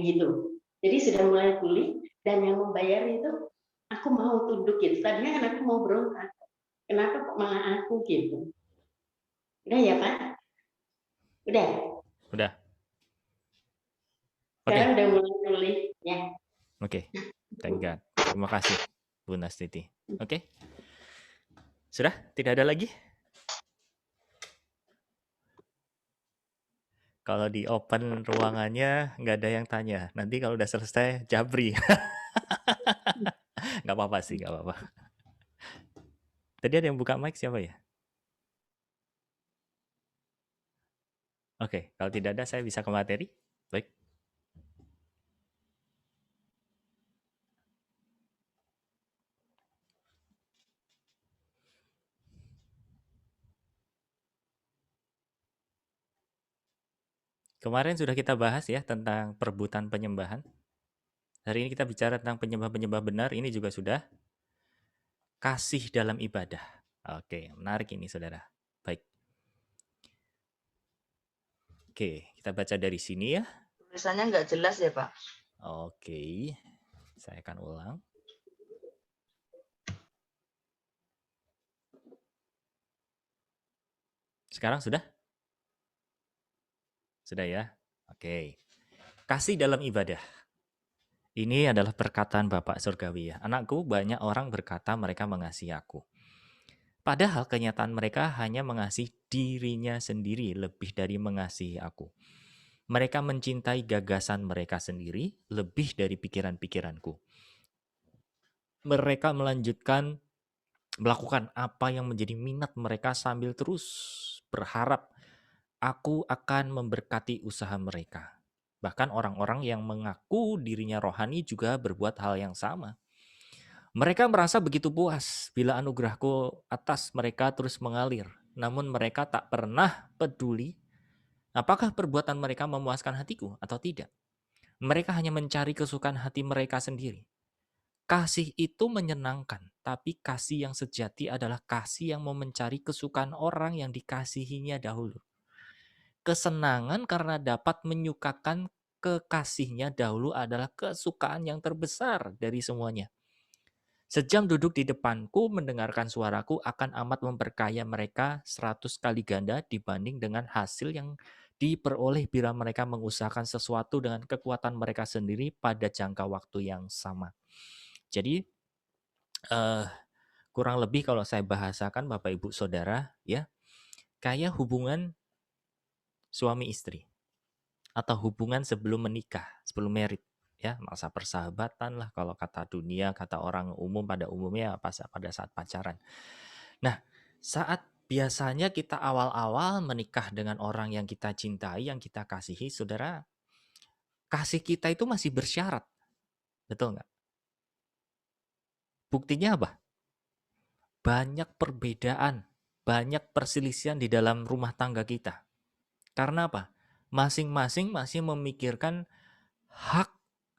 gitu. Jadi sudah mulai pulih, dan yang membayar itu aku mau tunduk gitu. Tadinya kan aku mau berontak, kenapa kok malah aku gitu. Udah ya Pak? Udah. Udah. Oke. Sekarang udah mulai pulih ya. Oke. Thank God. Terima kasih Bu Nastiti. Oke. Sudah? Tidak ada lagi? Kalau di open ruangannya nggak ada yang tanya. Nanti kalau udah selesai jabri. Nggak apa-apa sih, nggak apa-apa. Tadi ada yang buka mic siapa ya? Oke, kalau tidak ada saya bisa ke materi. Baik. Kemarin sudah kita bahas ya tentang perebutan penyembahan. Hari ini kita bicara tentang penyembah-penyembah benar. Ini juga sudah. Kasih dalam ibadah. Oke, menarik ini saudara. Baik. Oke, kita baca dari sini ya. Tulisannya nggak jelas ya Pak. Oke, saya akan ulang. Sekarang sudah? Sudah ya? Oke. Kasih dalam ibadah. Ini adalah perkataan Bapak Surgawi ya. Anakku, banyak orang berkata mereka mengasihi aku. Padahal kenyataan mereka hanya mengasihi dirinya sendiri lebih dari mengasihi aku. Mereka mencintai gagasan mereka sendiri lebih dari pikiran-pikiranku. Mereka melakukan apa yang menjadi minat mereka sambil terus berharap aku akan memberkati usaha mereka. Bahkan orang-orang yang mengaku dirinya rohani juga berbuat hal yang sama. Mereka merasa begitu puas bila anugerahku atas mereka terus mengalir. Namun mereka tak pernah peduli apakah perbuatan mereka memuaskan hatiku atau tidak. Mereka hanya mencari kesukaan hati mereka sendiri. Kasih itu menyenangkan, tapi kasih yang sejati adalah kasih yang mau mencari kesukaan orang yang dikasihinya dahulu. Kesenangan karena dapat menyukakan kekasihnya dahulu adalah kesukaan yang terbesar dari semuanya. Sejam duduk di depanku mendengarkan suaraku akan amat memperkaya mereka 100 kali ganda dibanding dengan hasil yang diperoleh bila mereka mengusahakan sesuatu dengan kekuatan mereka sendiri pada jangka waktu yang sama. Jadi kurang lebih kalau saya bahasakan Bapak Ibu Saudara ya, kayak hubungan suami istri atau hubungan sebelum menikah, sebelum married ya, masa persahabatan lah kalau kata dunia, kata orang umum pada umumnya pada saat pacaran. Nah, saat biasanya kita awal-awal menikah dengan orang yang kita cintai, yang kita kasihi, saudara, kasih kita itu masih bersyarat. Betul nggak? Buktinya apa? Banyak perbedaan, banyak perselisihan di dalam rumah tangga kita. Karena apa? Masing-masing masih memikirkan hak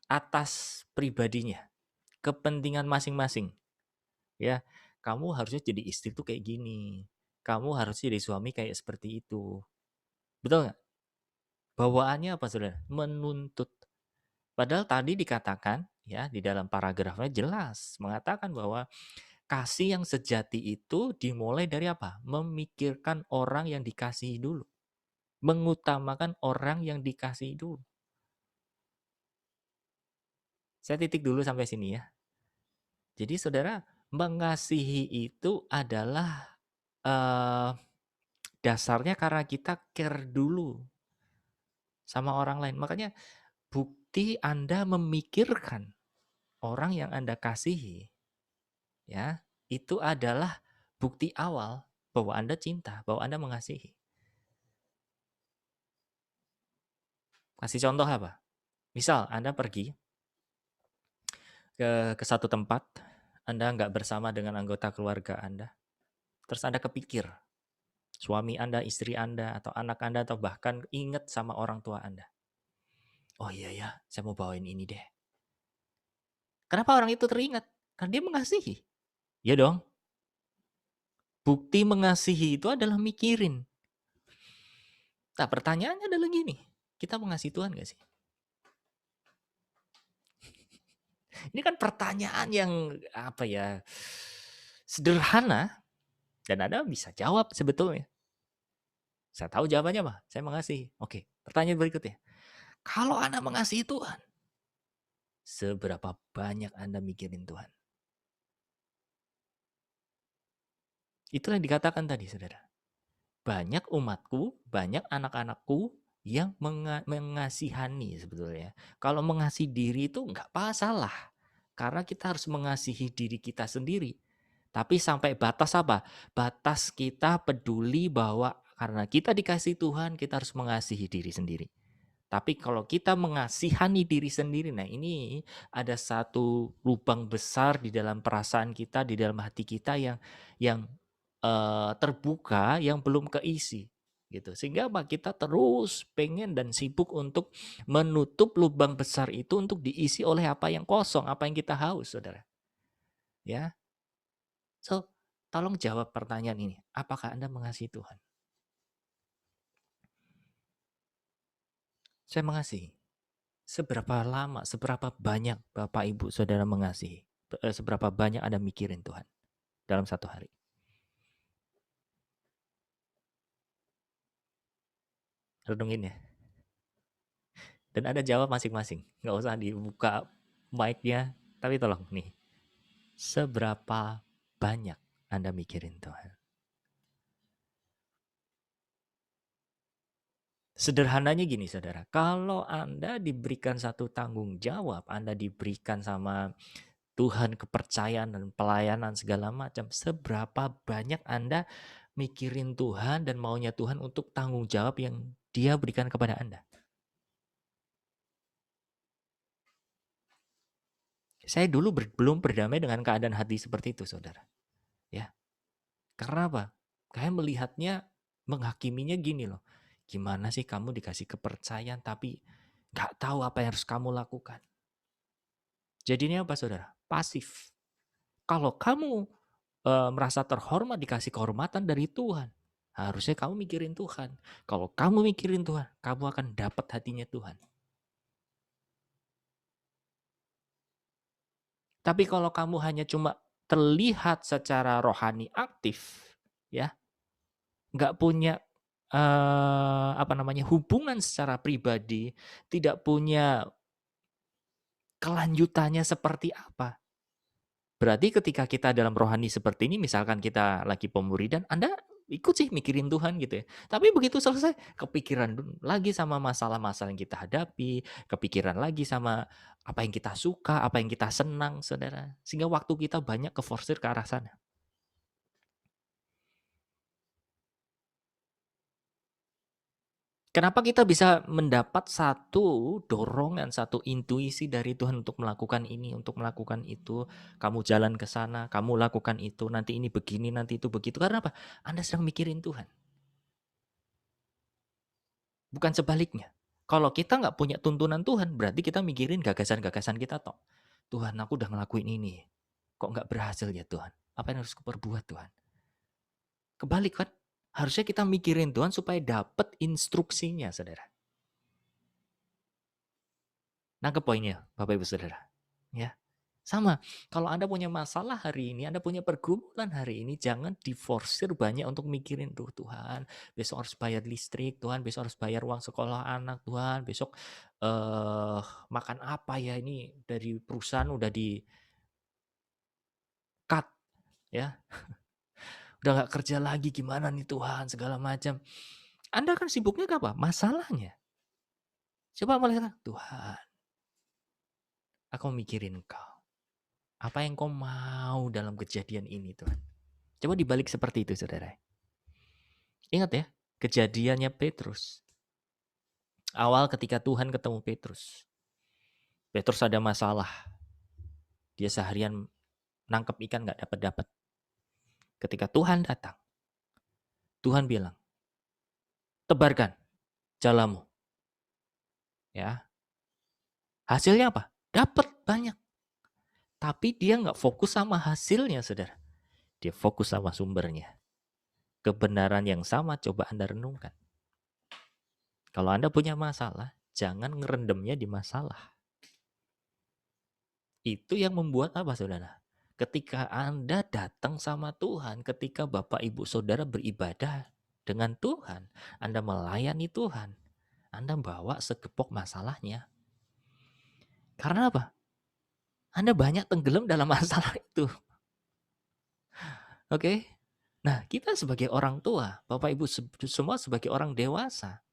atas pribadinya, kepentingan masing-masing. Ya, kamu harusnya jadi istri tuh kayak gini. Kamu harus jadi suami kayak seperti itu. Betul nggak? Bawaannya apa saudara? Menuntut. Padahal tadi dikatakan ya di dalam paragrafnya jelas mengatakan bahwa kasih yang sejati itu dimulai dari apa? Memikirkan orang yang dikasihi dulu. Mengutamakan orang yang dikasihi dulu. Saya titik dulu sampai sini ya. Jadi saudara, mengasihi itu adalah dasarnya karena kita care dulu sama orang lain. Makanya bukti Anda memikirkan orang yang Anda kasihi, ya, itu adalah bukti awal bahwa Anda cinta, bahwa Anda mengasihi. Kasih contoh apa? Misal Anda pergi ke satu tempat, Anda nggak bersama dengan anggota keluarga Anda, terus Anda kepikir suami Anda, istri Anda, atau anak Anda, atau bahkan ingat sama orang tua Anda. Oh iya ya, saya mau bawain ini deh. Kenapa orang itu teringat? Karena dia mengasihi. Ya dong. Bukti mengasihi itu adalah mikirin. Nah, pertanyaannya adalah gini. Kita mengasihi Tuhan gak sih? Ini kan pertanyaan yang apa ya, sederhana, dan Anda bisa jawab sebetulnya. Saya tahu jawabannya mah, saya mengasihi. Oke, pertanyaan berikutnya. Kalau Anda mengasihi Tuhan, seberapa banyak Anda mikirin Tuhan? Itulah yang dikatakan tadi, saudara. Banyak umatku, banyak anak-anakku yang mengasihani sebetulnya. Kalau mengasihi diri itu nggak salah. Karena kita harus mengasihi diri kita sendiri. Tapi sampai batas apa? Batas kita peduli bahwa karena kita dikasihi Tuhan, kita harus mengasihi diri sendiri. Tapi kalau kita mengasihani diri sendiri, nah ini ada satu lubang besar di dalam perasaan kita, di dalam hati kita yang terbuka, yang belum keisi gitu. Sehingga apa? Kita terus pengen dan sibuk untuk menutup lubang besar itu untuk diisi oleh apa yang kosong, apa yang kita haus, saudara. Ya, so tolong jawab pertanyaan ini. Apakah Anda mengasihi Tuhan? Saya mengasihi. Seberapa lama, seberapa banyak Bapak Ibu Saudara mengasihi? Seberapa banyak Anda mikirin Tuhan dalam satu hari? Renungin ya. Dan Anda jawab masing-masing. Nggak usah dibuka mic-nya. Tapi tolong nih. Seberapa banyak Anda mikirin Tuhan? Sederhananya gini saudara. Kalau Anda diberikan satu tanggung jawab. Anda diberikan sama Tuhan kepercayaan dan pelayanan segala macam. Seberapa banyak Anda mikirin Tuhan dan maunya Tuhan untuk tanggung jawab yang Dia berikan kepada Anda. Saya dulu belum berdamai dengan keadaan hati seperti itu, saudara. Ya, karena apa? Saya melihatnya, menghakiminya gini loh. Gimana sih kamu dikasih kepercayaan tapi nggak tahu apa yang harus kamu lakukan? Jadinya apa, saudara? Pasif. Kalau kamu merasa terhormat, dikasih kehormatan dari Tuhan, harusnya kamu mikirin Tuhan. Kalau kamu mikirin Tuhan, kamu akan dapat hatinya Tuhan. Tapi kalau kamu hanya cuma terlihat secara rohani aktif, ya, nggak punya hubungan secara pribadi, tidak punya kelanjutannya seperti apa. Berarti ketika kita dalam rohani seperti ini, misalkan kita lagi pemuridan, Anda ikut sih mikirin Tuhan gitu ya. Tapi begitu selesai, kepikiran lagi sama masalah-masalah yang kita hadapi, kepikiran lagi sama apa yang kita suka, apa yang kita senang, saudara. Sehingga waktu kita banyak keforsir ke arah sana. Kenapa kita bisa mendapat satu dorongan, satu intuisi dari Tuhan untuk melakukan ini, untuk melakukan itu. Kamu jalan ke sana, kamu lakukan itu, nanti ini begini, nanti itu begitu. Karena apa? Anda sedang mikirin Tuhan. Bukan sebaliknya. Kalau kita nggak punya tuntunan Tuhan, berarti kita mikirin gagasan-gagasan kita toh. Tuhan, aku udah ngelakuin ini. Kok nggak berhasil ya Tuhan? Apa yang harus kuperbuat Tuhan? Kebalik kan? Harusnya kita mikirin Tuhan supaya dapat instruksinya, saudara. Nangkep poinnya, Bapak Ibu Saudara. Ya. Sama, kalau Anda punya masalah hari ini, Anda punya pergumulan hari ini, jangan diforsir banyak untuk mikirin, Tuhan, besok harus bayar listrik, Tuhan, besok harus bayar uang sekolah anak, Tuhan, besok makan apa ya, ini dari perusahaan udah di cut, ya. Udah nggak kerja lagi, gimana nih Tuhan, segala macam. Anda kan sibuknya ke apa? Masalahnya. Coba melihat, Tuhan, aku mikirin Engkau. Apa yang kau mau dalam kejadian ini, Tuhan? Coba dibalik seperti itu, saudara. Ingat ya, kejadiannya Petrus. Awal ketika Tuhan ketemu Petrus. Petrus ada masalah. Dia seharian nangkep ikan nggak dapat-dapat. Ketika Tuhan datang, Tuhan bilang, tebarkan jalamu. Ya, hasilnya apa? Dapat banyak. Tapi dia nggak fokus sama hasilnya, saudara. Dia fokus sama sumbernya. Kebenaran yang sama coba Anda renungkan. Kalau Anda punya masalah, jangan ngerendamnya di masalah. Itu yang membuat apa, saudara? Ketika Anda datang sama Tuhan, ketika Bapak Ibu Saudara beribadah dengan Tuhan, Anda melayani Tuhan, Anda bawa segepok masalahnya. Karena apa? Anda banyak tenggelam dalam masalah itu. Oke? Nah, kita sebagai orang tua, Bapak Ibu semua sebagai orang dewasa,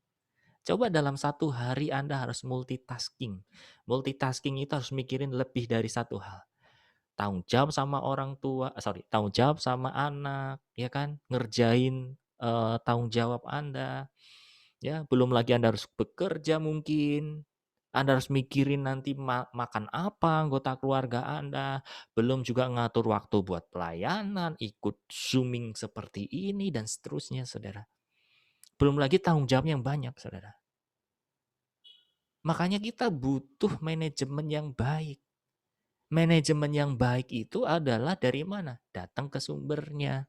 coba dalam satu hari Anda harus multitasking. Multitasking itu harus mikirin lebih dari satu hal. Tanggung jawab sama orang tua, tanggung jawab sama anak, ya kan? Ngerjain tanggung jawab Anda. Ya, belum lagi Anda harus bekerja mungkin. Anda harus mikirin nanti makan apa anggota keluarga Anda. Belum juga ngatur waktu buat pelayanan, ikut Zooming seperti ini, dan seterusnya, saudara. Belum lagi tanggung jawab yang banyak, saudara. Makanya kita butuh manajemen yang baik. Manajemen yang baik itu adalah dari mana? Datang ke sumbernya.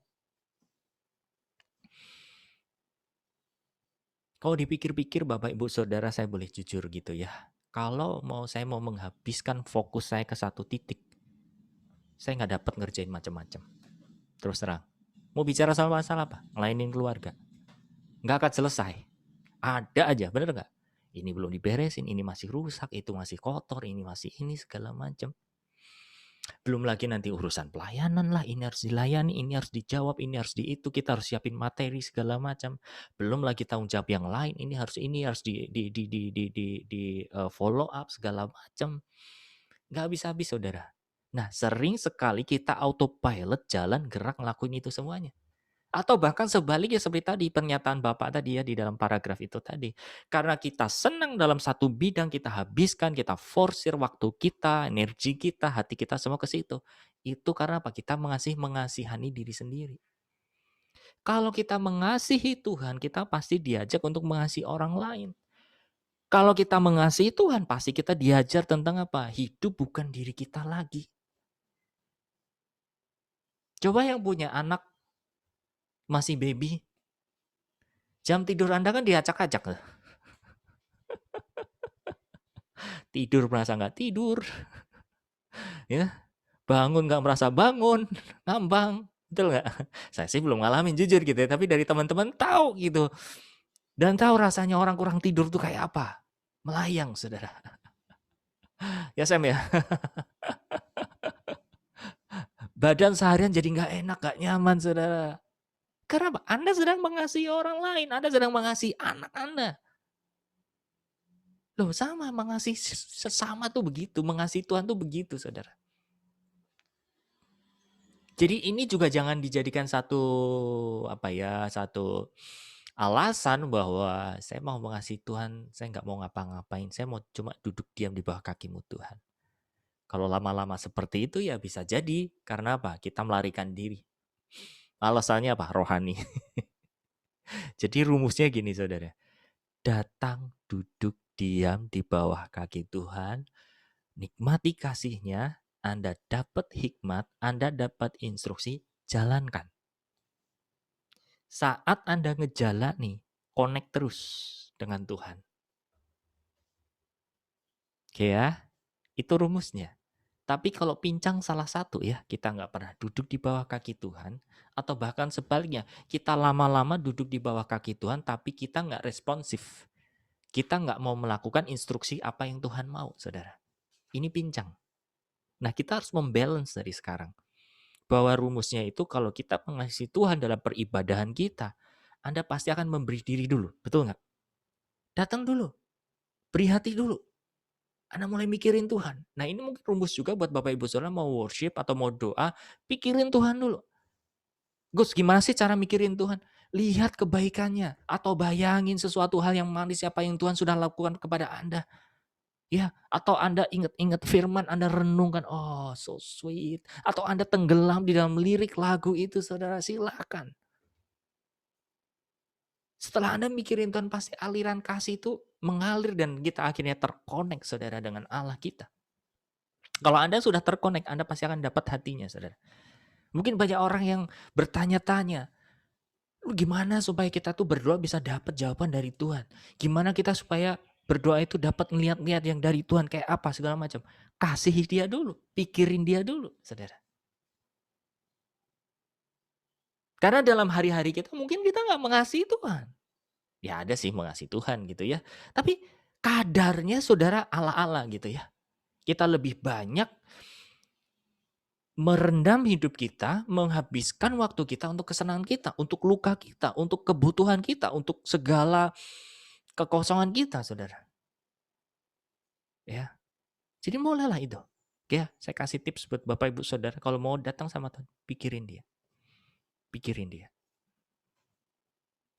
Kalau dipikir-pikir Bapak Ibu Saudara, saya boleh jujur gitu ya. Kalau saya mau menghabiskan fokus saya ke satu titik, saya nggak dapat ngerjain macam-macam. Terus terang. Mau bicara sama masalah apa? Ngelainin keluarga. Nggak akan selesai. Ada aja, bener nggak? Ini belum diberesin, ini masih rusak, itu masih kotor, ini masih ini, segala macam. Belum lagi nanti urusan pelayanan lah, ini harus dilayani, ini harus dijawab, ini harus itu, kita harus siapin materi segala macam. Belum lagi tanggung jawab yang lain, ini harus di follow up segala macam. Nggak habis-habis, saudara. Nah, sering sekali kita autopilot jalan gerak ngelakuin itu semuanya. Atau bahkan sebaliknya seperti tadi pernyataan Bapak tadi ya di dalam paragraf itu tadi. Karena kita senang dalam satu bidang, kita habiskan, kita forsir waktu kita, energi kita, hati kita semua ke situ. Itu karena apa? Kita mengasihani diri sendiri. Kalau kita mengasihi Tuhan, kita pasti diajak untuk mengasihi orang lain. Kalau kita mengasihi Tuhan, pasti kita diajar tentang apa? Hidup bukan diri kita lagi. Coba yang punya anak masih baby, jam tidur Anda kan diacak-acak. Tidur merasa nggak tidur, ya, bangun nggak merasa bangun, ngambang, betul nggak? Saya sih belum ngalamin jujur gitu ya, tapi dari teman-teman tahu gitu, dan tahu rasanya orang kurang tidur tuh kayak apa, melayang, saudara. Ya Sam ya, badan seharian jadi nggak enak, nggak nyaman, saudara. Karena apa? Anda sedang mengasihi orang lain, Anda sedang mengasihi anak Anda. Loh sama, mengasihi sesama tuh begitu, mengasihi Tuhan tuh begitu, saudara. Jadi ini juga jangan dijadikan satu alasan bahwa saya mau mengasihi Tuhan, saya nggak mau ngapa-ngapain, saya mau cuma duduk diam di bawah kakimu Tuhan. Kalau lama-lama seperti itu ya bisa jadi karena apa? Kita melarikan diri. Alasannya apa? Rohani. Jadi rumusnya gini, saudara. Datang, duduk, diam di bawah kaki Tuhan, nikmati kasih-Nya, Anda dapat hikmat, Anda dapat instruksi, jalankan. Saat Anda ngejalani, connect terus dengan Tuhan. Oke ya, itu rumusnya. Tapi kalau pincang salah satu ya, kita nggak pernah duduk di bawah kaki Tuhan, atau bahkan sebaliknya, kita lama-lama duduk di bawah kaki Tuhan, tapi kita nggak responsif. Kita nggak mau melakukan instruksi apa yang Tuhan mau, saudara. Ini pincang. Nah, kita harus membalance dari sekarang. Bahwa rumusnya itu kalau kita mengasihi Tuhan dalam peribadahan kita, Anda pasti akan memberi diri dulu, betul nggak? Datang dulu, beri hati dulu. Anda mulai mikirin Tuhan. Nah ini mungkin rumus juga buat Bapak Ibu Saudara mau worship atau mau doa, pikirin Tuhan dulu. Gus, gimana sih cara mikirin Tuhan? Lihat kebaikannya atau bayangin sesuatu hal yang manis apa yang Tuhan sudah lakukan kepada Anda. Ya, atau Anda ingat-ingat firman, Anda renungkan, oh so sweet. Atau Anda tenggelam di dalam lirik lagu itu, saudara, silakan. Setelah Anda mikirin Tuhan, pasti aliran kasih itu mengalir dan kita akhirnya terkonek, saudara, dengan Allah kita. Kalau Anda sudah terkonek, Anda pasti akan dapat hatinya, saudara. Mungkin banyak orang yang bertanya-tanya, gimana supaya kita tuh berdoa bisa dapat jawaban dari Tuhan? Gimana kita supaya berdoa itu dapat ngeliat-ngeliat yang dari Tuhan kayak apa segala macam? Kasihi dia dulu, pikirin dia dulu, saudara. Karena dalam hari-hari kita mungkin kita nggak mengasihi Tuhan. Ya ada sih mengasihi Tuhan gitu ya. Tapi kadarnya saudara ala-ala gitu ya. Kita lebih banyak merendam hidup kita, menghabiskan waktu kita untuk kesenangan kita, untuk luka kita, untuk kebutuhan kita, untuk segala kekosongan kita, saudara. Ya, jadi mulailah itu. Ya, saya kasih tips buat Bapak Ibu Saudara, kalau mau datang sama Tuhan, pikirin dia. Pikirin dia.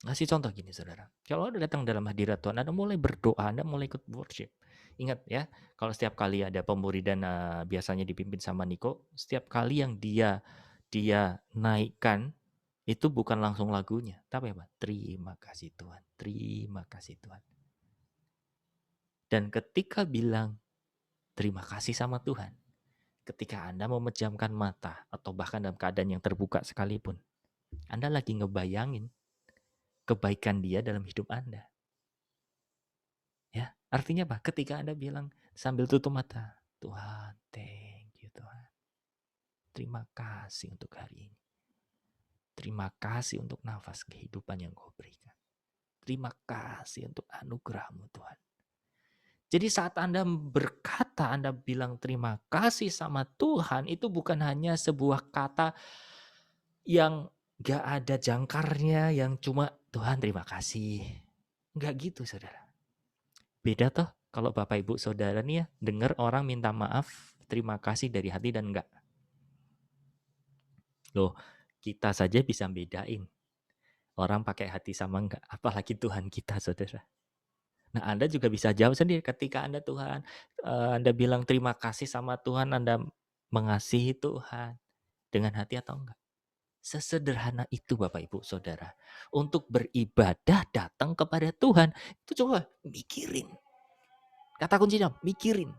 Ngasih contoh gini, saudara. Kalau Anda datang dalam hadirat Tuhan, Anda mulai berdoa, Anda mulai ikut worship. Ingat ya, kalau setiap kali ada pemuridan biasanya dipimpin sama Niko, setiap kali yang dia naikkan, itu bukan langsung lagunya. Tapi apa? Terima kasih Tuhan, terima kasih Tuhan. Dan ketika bilang terima kasih sama Tuhan, ketika Anda memejamkan mata, atau bahkan dalam keadaan yang terbuka sekalipun, Anda lagi ngebayangin kebaikan dia dalam hidup Anda. Ya, artinya apa? Ketika Anda bilang sambil tutup mata, Tuhan, thank you Tuhan. Terima kasih untuk hari ini. Terima kasih untuk nafas kehidupan yang Kau berikan. Terima kasih untuk anugerah-Mu Tuhan. Jadi saat Anda berkata, Anda bilang terima kasih sama Tuhan, itu bukan hanya sebuah kata yang gak ada jangkarnya, yang cuma Tuhan terima kasih. Enggak gitu, saudara. Beda toh kalau Bapak Ibu Saudara nih ya, dengar orang minta maaf, terima kasih dari hati dan enggak. Loh, kita saja bisa bedain orang pakai hati sama enggak, apalagi Tuhan kita, saudara. Nah, Anda juga bisa jawab sendiri ketika Anda Anda bilang terima kasih sama Tuhan, Anda mengasihi Tuhan dengan hati atau enggak. Sesederhana itu Bapak Ibu Saudara. Untuk beribadah datang kepada Tuhan, itu coba mikirin. Kata kuncinya, mikirin.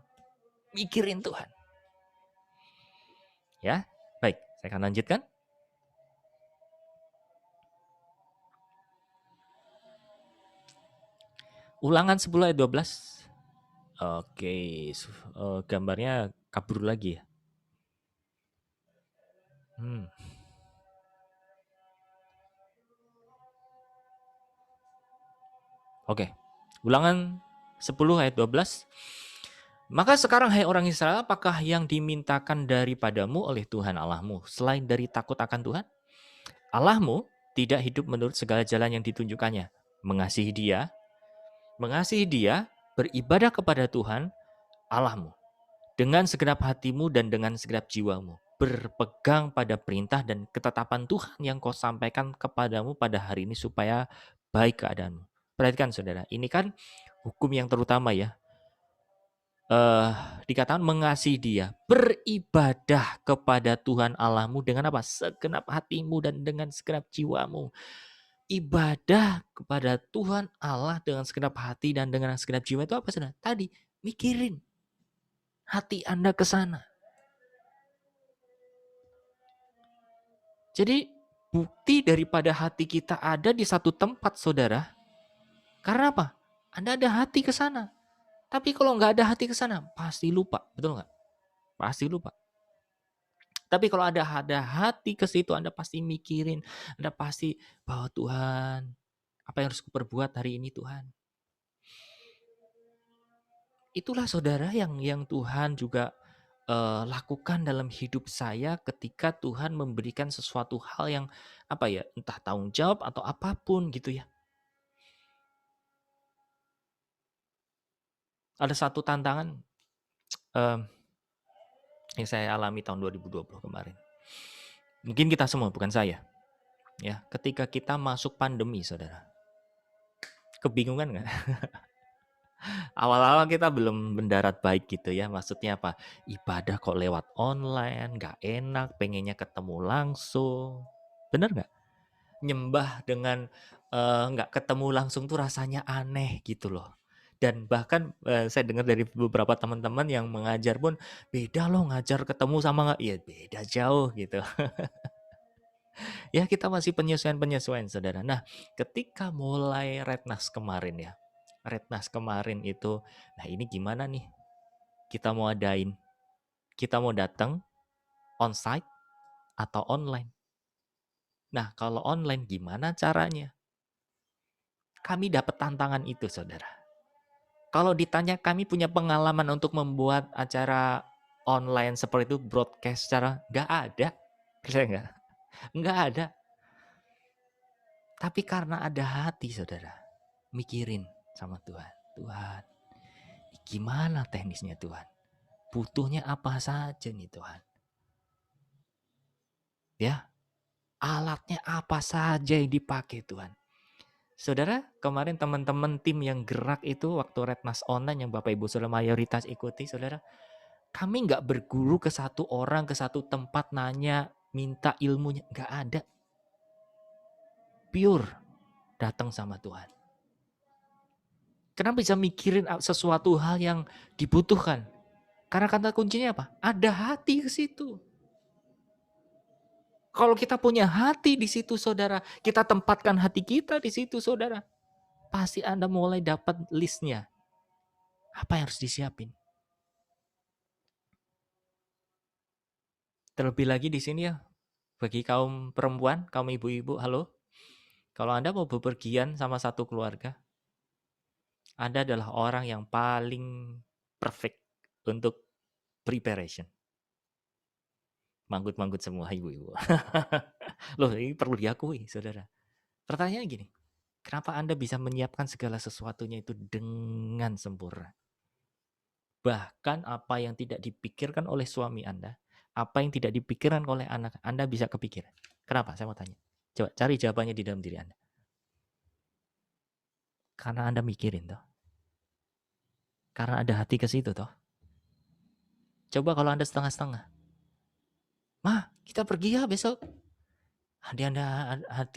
Mikirin Tuhan. Ya, baik, saya akan lanjutkan. Ulangan 10 ayat 12. Oke, gambarnya kabur lagi ya. Oke, Ulangan 10 ayat 12. Maka sekarang hai orang Israel, apakah yang dimintakan daripadamu oleh Tuhan Allahmu selain dari takut akan Tuhan? Allahmu tidak hidup menurut segala jalan yang ditunjukkannya. Mengasihi dia, beribadah kepada Tuhan Allahmu dengan segenap hatimu dan dengan segenap jiwamu. Berpegang pada perintah dan ketetapan Tuhan yang kau sampaikan kepadamu pada hari ini supaya baik keadaanmu. Perhatikan saudara, ini kan hukum yang terutama ya. Dikatakan mengasihi dia, beribadah kepada Tuhan Allahmu dengan apa? Segenap hatimu dan dengan segenap jiwamu. Ibadah kepada Tuhan Allah dengan segenap hati dan dengan segenap jiwa itu apa saudara? Tadi mikirin hati Anda ke sana. Jadi bukti daripada hati kita ada di satu tempat saudara. Karena apa? Anda ada hati ke sana. Tapi kalau nggak ada hati ke sana, pasti lupa. Betul nggak? Pasti lupa. Tapi kalau ada hati ke situ, Anda pasti mikirin. Anda pasti bahwa Tuhan, apa yang harus kuperbuat hari ini Tuhan. Itulah saudara yang Tuhan juga lakukan dalam hidup saya ketika Tuhan memberikan sesuatu hal yang apa ya, entah tanggung jawab atau apapun gitu ya. Ada satu tantangan yang saya alami tahun 2020 kemarin. Mungkin kita semua, bukan saya. Ya, ketika kita masuk pandemi, saudara. Kebingungan nggak? Awal-awal kita belum mendarat baik gitu ya. Maksudnya apa? Ibadah kok lewat online, nggak enak, pengennya ketemu langsung. Bener nggak? Nyembah dengan nggak ketemu langsung tuh rasanya aneh gitu loh. Dan bahkan saya dengar dari beberapa teman-teman yang mengajar pun beda loh ngajar ketemu sama nggak, ya beda jauh gitu. Ya kita masih penyesuaian-penyesuaian saudara. Nah ketika mulai Rednas kemarin ya, Rednas kemarin itu, nah ini gimana nih? Kita mau adain, kita mau datang onsite atau online. Nah kalau online gimana caranya? Kami dapat tantangan itu saudara. Kalau ditanya kami punya pengalaman untuk membuat acara online seperti itu, broadcast secara, nggak ada. Saya nggak ada. Tapi karena ada hati saudara, mikirin sama Tuhan. Tuhan, gimana teknisnya Tuhan? Butuhnya apa saja nih Tuhan? Ya, alatnya apa saja yang dipakai Tuhan? Saudara, kemarin teman-teman tim yang gerak itu waktu Rednas Online yang Bapak Ibu Saudara mayoritas ikuti, saudara, kami nggak berguru ke satu orang, ke satu tempat nanya, minta ilmunya, nggak ada. Pure, datang sama Tuhan. Kenapa bisa mikirin sesuatu hal yang dibutuhkan? Karena kata kuncinya apa? Ada hati ke situ. Kalau kita punya hati di situ saudara, kita tempatkan hati kita di situ saudara, pasti Anda mulai dapat listnya. Apa yang harus disiapin? Terlebih lagi di sini ya, bagi kaum perempuan, kaum ibu-ibu, halo. Kalau Anda mau bepergian sama satu keluarga, Anda adalah orang yang paling perfect untuk preparation. Manggut-manggut semua ibu-ibu. Loh, ini perlu diakui, saudara. Pertanyaannya gini, kenapa Anda bisa menyiapkan segala sesuatunya itu dengan sempurna? Bahkan apa yang tidak dipikirkan oleh suami Anda, apa yang tidak dipikirkan oleh anak, Anda bisa kepikiran. Kenapa? Saya mau tanya. Coba cari jawabannya di dalam diri Anda. Karena Anda mikirin toh. Karena ada hati ke situ toh. Coba kalau Anda setengah-setengah. Mah, kita pergi ya besok. Hati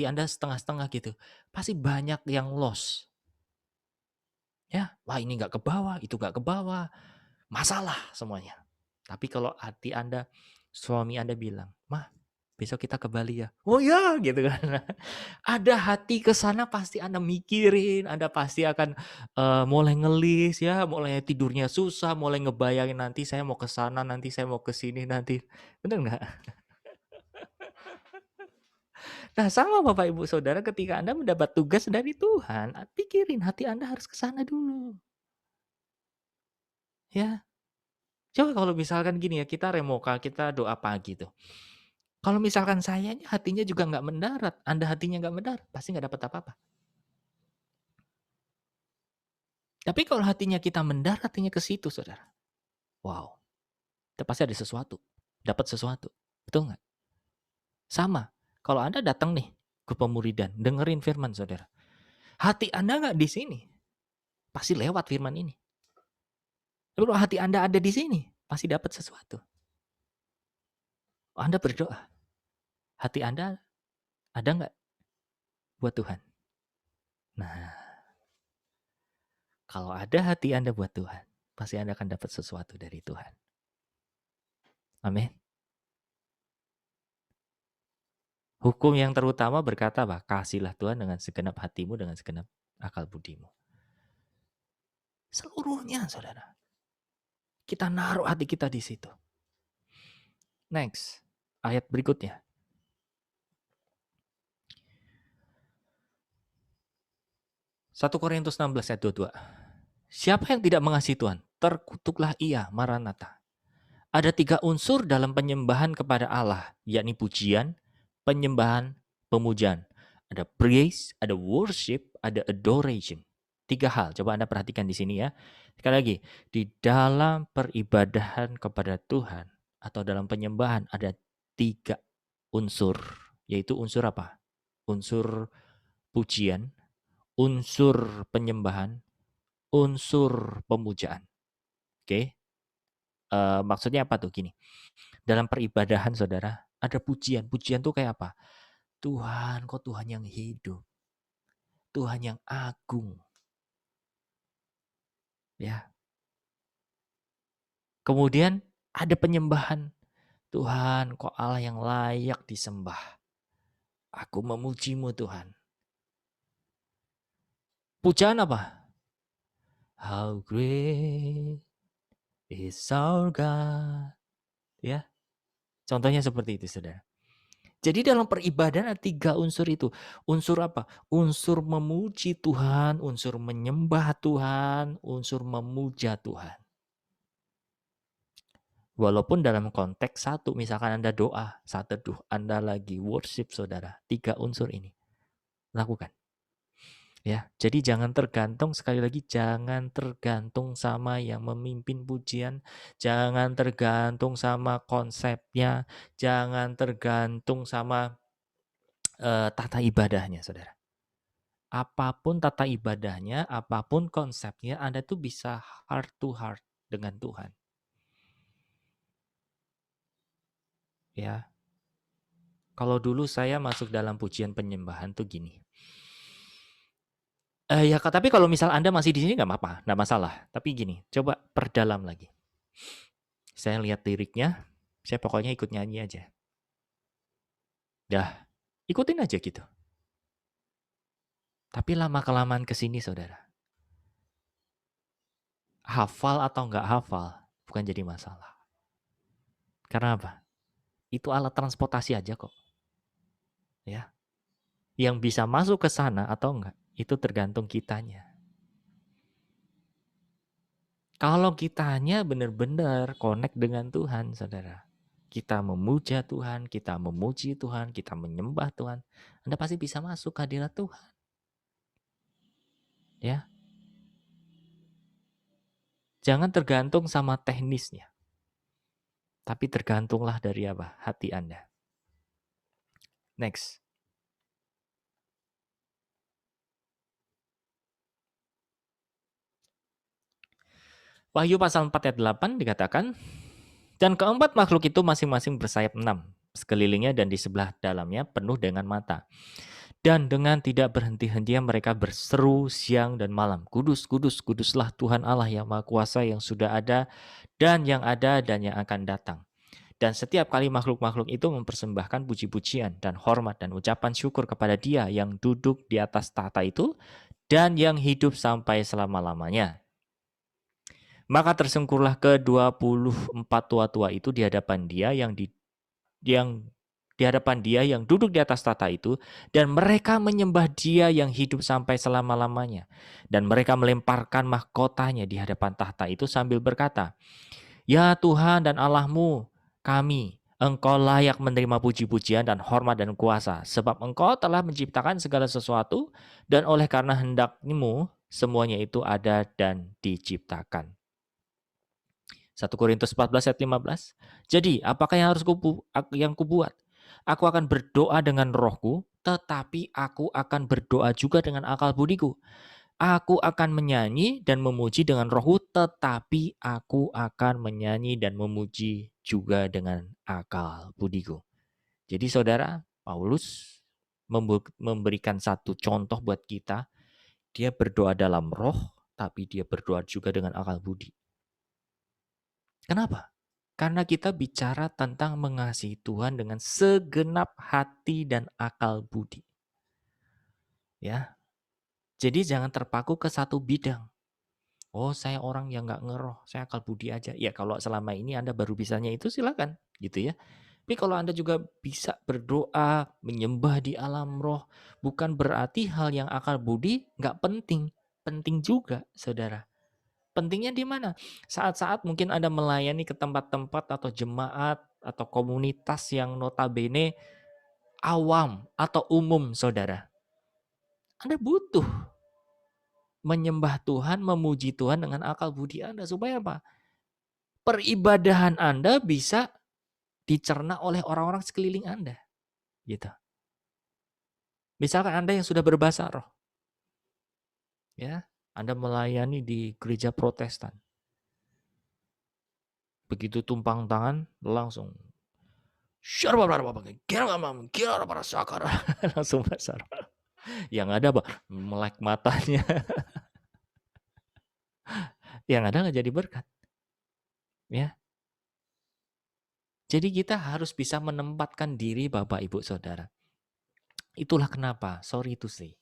Anda setengah-setengah gitu. Pasti banyak yang lost. Ya, wah ini nggak ke bawah, itu nggak ke bawah. Masalah semuanya. Tapi kalau hati Anda, suami Anda bilang, Mah, besok kita ke Bali ya. Oh ya, gitu kan. Ada hati ke sana pasti Anda mikirin, Anda pasti akan mulai ngelis ya, mulai tidurnya susah, mulai ngebayangin nanti saya mau ke sana, nanti saya mau ke sini nanti. Benar nggak? Nah, sama Bapak Ibu Saudara ketika Anda mendapat tugas dari Tuhan, pikirin hati Anda harus ke sana dulu. Ya. Coba kalau misalkan gini ya, kita remoka, kita doa pagi tuh. Kalau misalkan saya hatinya juga nggak mendarat, Anda hatinya nggak mendarat, pasti nggak dapat apa-apa. Tapi kalau hatinya kita mendarat, hatinya ke situ, saudara. Wow, itu pasti ada sesuatu, dapat sesuatu. Betul nggak? Sama, kalau Anda datang nih ke pemuridan, dengerin firman, saudara. Hati Anda nggak di sini, pasti lewat firman ini. Tapi kalau hati Anda ada di sini, pasti dapat sesuatu. Anda berdoa, hati Anda ada nggak buat Tuhan? Nah, kalau ada hati Anda buat Tuhan, pasti Anda akan dapat sesuatu dari Tuhan. Amin. Hukum yang terutama berkata bahwa kasihlah Tuhan dengan segenap hatimu, dengan segenap akal budimu. Seluruhnya, saudara. Kita naruh hati kita di situ. Next, ayat berikutnya. Satu Korintus 16 ayat 22. Siapa yang tidak mengasihi Tuhan, terkutuklah ia, Maranatha. Ada 3 unsur dalam penyembahan kepada Allah, yakni pujian, penyembahan, pemujaan. Ada praise, ada worship, ada adoration. 3 hal, coba Anda perhatikan di sini ya. Sekali lagi, di dalam peribadahan kepada Tuhan atau dalam penyembahan ada 3 unsur, yaitu unsur apa? Unsur pujian, unsur penyembahan, unsur pemujaan. Oke. Maksudnya apa tuh? Gini, dalam peribadahan saudara, ada pujian. Pujian tuh kayak apa? Tuhan, kok Tuhan yang hidup. Tuhan yang agung. Ya. Kemudian ada penyembahan. Tuhan, kok Allah yang layak disembah. Aku memujimu Tuhan. Pujaan apa? How great is our God. Ya. Contohnya seperti itu, saudara. Jadi dalam peribadahan ada 3 unsur itu. Unsur apa? Unsur memuji Tuhan, unsur menyembah Tuhan, unsur memuja Tuhan. Walaupun dalam konteks satu, misalkan Anda doa, saat teduh, Anda lagi worship saudara. 3 unsur ini. Lakukan. Ya, jadi jangan tergantung, sekali lagi jangan tergantung sama yang memimpin pujian, jangan tergantung sama konsepnya, jangan tergantung sama tata ibadahnya, saudara. Apapun tata ibadahnya, apapun konsepnya, Anda tuh bisa heart to heart dengan Tuhan. Ya, kalau dulu saya masuk dalam pujian penyembahan tuh gini. Ya, tapi kalau misal Anda masih di sini nggak apa-apa, nggak masalah. Tapi gini, coba perdalam lagi. Saya lihat liriknya, saya pokoknya ikut nyanyi aja. Dah, ikutin aja gitu. Tapi lama-kelamaan kesini, saudara, hafal atau nggak hafal bukan jadi masalah. Karena apa? Itu alat transportasi aja kok. Ya. Yang bisa masuk ke sana atau enggak, itu tergantung kitanya. Kalau kitanya benar-benar connect dengan Tuhan, saudara. Kita memuja Tuhan, kita memuji Tuhan, kita menyembah Tuhan. Anda pasti bisa masuk ke hadirat Tuhan. Ya. Jangan tergantung sama teknisnya. Tapi tergantunglah dari apa? Hati Anda. Next. Wahyu pasal 4 ayat 8 dikatakan, dan keempat makhluk itu masing-masing bersayap 6, sekelilingnya dan di sebelah dalamnya penuh dengan mata. Dan dengan tidak berhenti-hentinya mereka berseru siang dan malam, Kudus, kudus, kuduslah Tuhan Allah yang Maha Kuasa yang sudah ada dan yang akan datang. Dan setiap kali makhluk-makhluk itu mempersembahkan puji-pujian dan hormat dan ucapan syukur kepada Dia yang duduk di atas tahta itu dan yang hidup sampai selama-lamanya. Maka tersungkurlah ke-24 tua-tua itu di hadapan Dia yang di hadapan Dia yang duduk di atas tahta itu, dan mereka menyembah Dia yang hidup sampai selama-lamanya. Dan mereka melemparkan mahkotanya di hadapan tahta itu sambil berkata, Ya Tuhan dan Allahmu, kami, Engkau layak menerima puji-pujian dan hormat dan kuasa, sebab Engkau telah menciptakan segala sesuatu, dan oleh karena hendakmu, semuanya itu ada dan diciptakan. 1 Korintus 14 ayat 15. Jadi, apakah yang harus kubuat? Aku akan berdoa dengan rohku, tetapi aku akan berdoa juga dengan akal budiku. Aku akan menyanyi dan memuji dengan rohku, tetapi aku akan menyanyi dan memuji juga dengan akal budiku. Jadi saudara, Paulus memberikan satu contoh buat kita. Dia berdoa dalam roh, tapi dia berdoa juga dengan akal budi. Kenapa? Karena kita bicara tentang mengasihi Tuhan dengan segenap hati dan akal budi. Ya. Jadi jangan terpaku ke satu bidang. Oh, saya orang yang nggak ngeroh, saya akal budi aja. Ya kalau selama ini Anda baru bisanya itu silakan, gitu ya. Tapi kalau Anda juga bisa berdoa, menyembah di alam roh, bukan berarti hal yang akal budi nggak penting. Penting juga, saudara. Pentingnya di mana? Saat-saat mungkin Anda melayani ke tempat-tempat atau jemaat atau komunitas yang notabene awam atau umum, saudara. Anda butuh menyembah Tuhan, memuji Tuhan dengan akal budi Anda. Supaya apa? Peribadahan Anda bisa dicerna oleh orang-orang sekeliling Anda. Gitu. Misalkan Anda yang sudah berbahasa roh. Ya. Anda melayani di gereja Protestan. Begitu tumpang tangan, langsung langsung bahasa roh. Yang ada apa? Melek matanya. Yang ada nggak jadi berkat. Ya. Jadi kita harus bisa menempatkan diri Bapak Ibu Saudara. Itulah kenapa, sorry to say.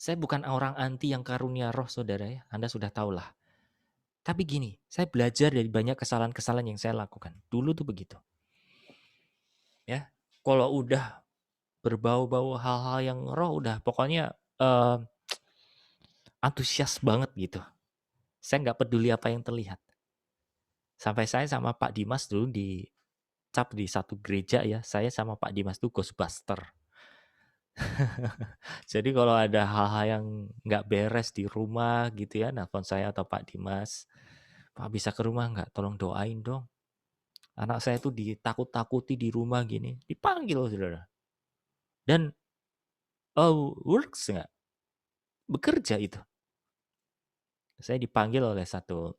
Saya bukan orang anti yang karunia roh saudara ya, Anda sudah tahu lah. Tapi gini, saya belajar dari banyak kesalahan-kesalahan yang saya lakukan. Dulu tuh begitu. Ya, kalau udah berbau-bau hal-hal yang roh udah pokoknya antusias banget gitu. Saya nggak peduli apa yang terlihat. Sampai saya sama Pak Dimas dulu dicap di satu gereja ya, saya sama Pak Dimas tuh Ghostbuster. Jadi kalau ada hal-hal yang nggak beres di rumah gitu ya, nelfon saya atau Pak Dimas, Pak bisa ke rumah nggak? Tolong doain dong. Anak saya tuh ditakut-takuti di rumah gini, dipanggil loh saudara. Dan works nggak? Bekerja itu. Saya dipanggil oleh satu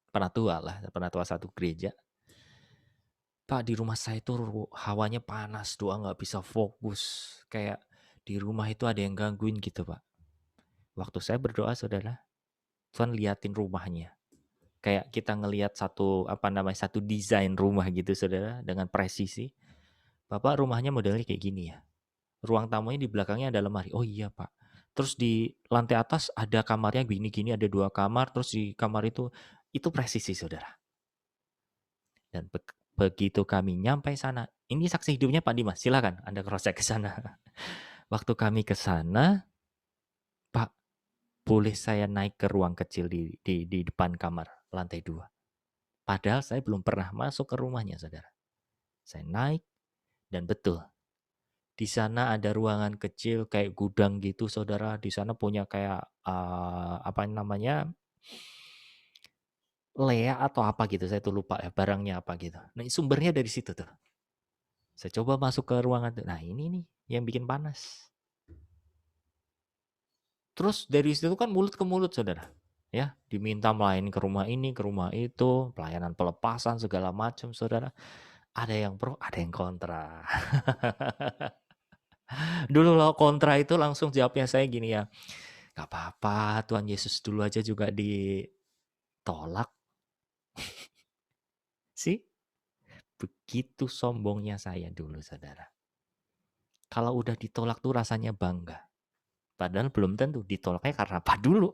penatua satu gereja. Pak, di rumah saya itu hawanya panas, doa nggak bisa fokus. Kayak di rumah itu ada yang gangguin gitu Pak. Waktu saya berdoa saudara, Tuhan liatin rumahnya. Kayak kita ngelihat satu desain rumah gitu saudara dengan presisi. Bapak rumahnya modelnya kayak gini ya. Ruang tamunya di belakangnya ada lemari. Oh iya Pak. Terus di lantai atas ada kamarnya gini-gini, ada 2 kamar. Terus di kamar itu presisi saudara. Dan begitu kami nyampe sana, ini saksi hidupnya Pak Dimas, silakan Anda cross check ke sana. Waktu kami ke sana, Pak, boleh saya naik ke ruang kecil di depan kamar, lantai 2. Padahal saya belum pernah masuk ke rumahnya, saudara. Saya naik, dan betul, di sana ada ruangan kecil kayak gudang gitu, saudara. Di sana punya kayak Lea atau apa gitu, saya tuh lupa ya barangnya apa gitu. Nah sumbernya dari situ tuh. Saya coba masuk ke ruangan tuh. Nah ini nih yang bikin panas. Terus dari situ kan mulut ke mulut saudara. Ya, diminta melayani ke rumah ini, ke rumah itu, pelayanan pelepasan segala macam saudara. Ada yang pro, ada yang kontra. Dulu lo kontra itu langsung jawabnya saya gini ya. Gak apa-apa, Tuhan Yesus dulu aja juga ditolak. Sih, begitu sombongnya saya dulu saudara. Kalau udah ditolak tuh rasanya bangga. Padahal belum tentu ditolaknya karena apa dulu.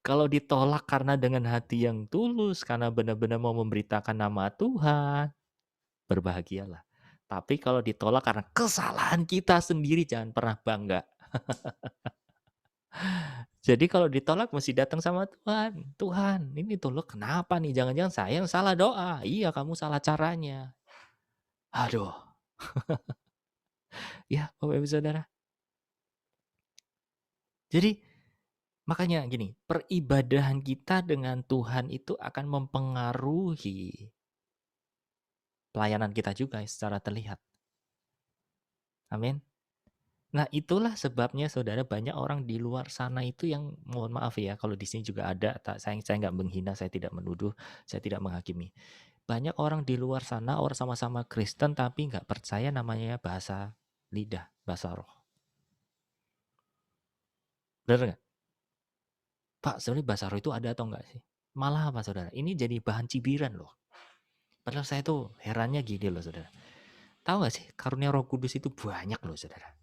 Kalau ditolak karena dengan hati yang tulus, karena benar-benar mau memberitakan nama Tuhan, berbahagialah. Tapi kalau ditolak karena kesalahan kita sendiri, jangan pernah bangga. Jadi kalau ditolak mesti datang sama Tuhan. Tuhan, ini tolak kenapa nih? Jangan-jangan saya yang salah doa. Iya, kamu salah caranya. Aduh. Ya, Bapak Ibu Saudara. Jadi makanya gini, peribadahan kita dengan Tuhan itu akan mempengaruhi pelayanan kita juga secara terlihat. Amin. Nah itulah sebabnya saudara banyak orang di luar sana itu yang mohon maaf ya kalau di sini juga ada, saya nggak menghina, saya tidak menuduh, saya tidak menghakimi. Banyak orang di luar sana, orang sama-sama Kristen tapi nggak percaya namanya bahasa lidah, bahasa roh. Benar nggak? Pak, sebenarnya bahasa roh itu ada atau enggak sih? Malah apa saudara? Ini jadi bahan cibiran loh. Padahal saya tuh herannya gini loh saudara. Tahu nggak sih karunia Roh Kudus itu banyak loh saudara.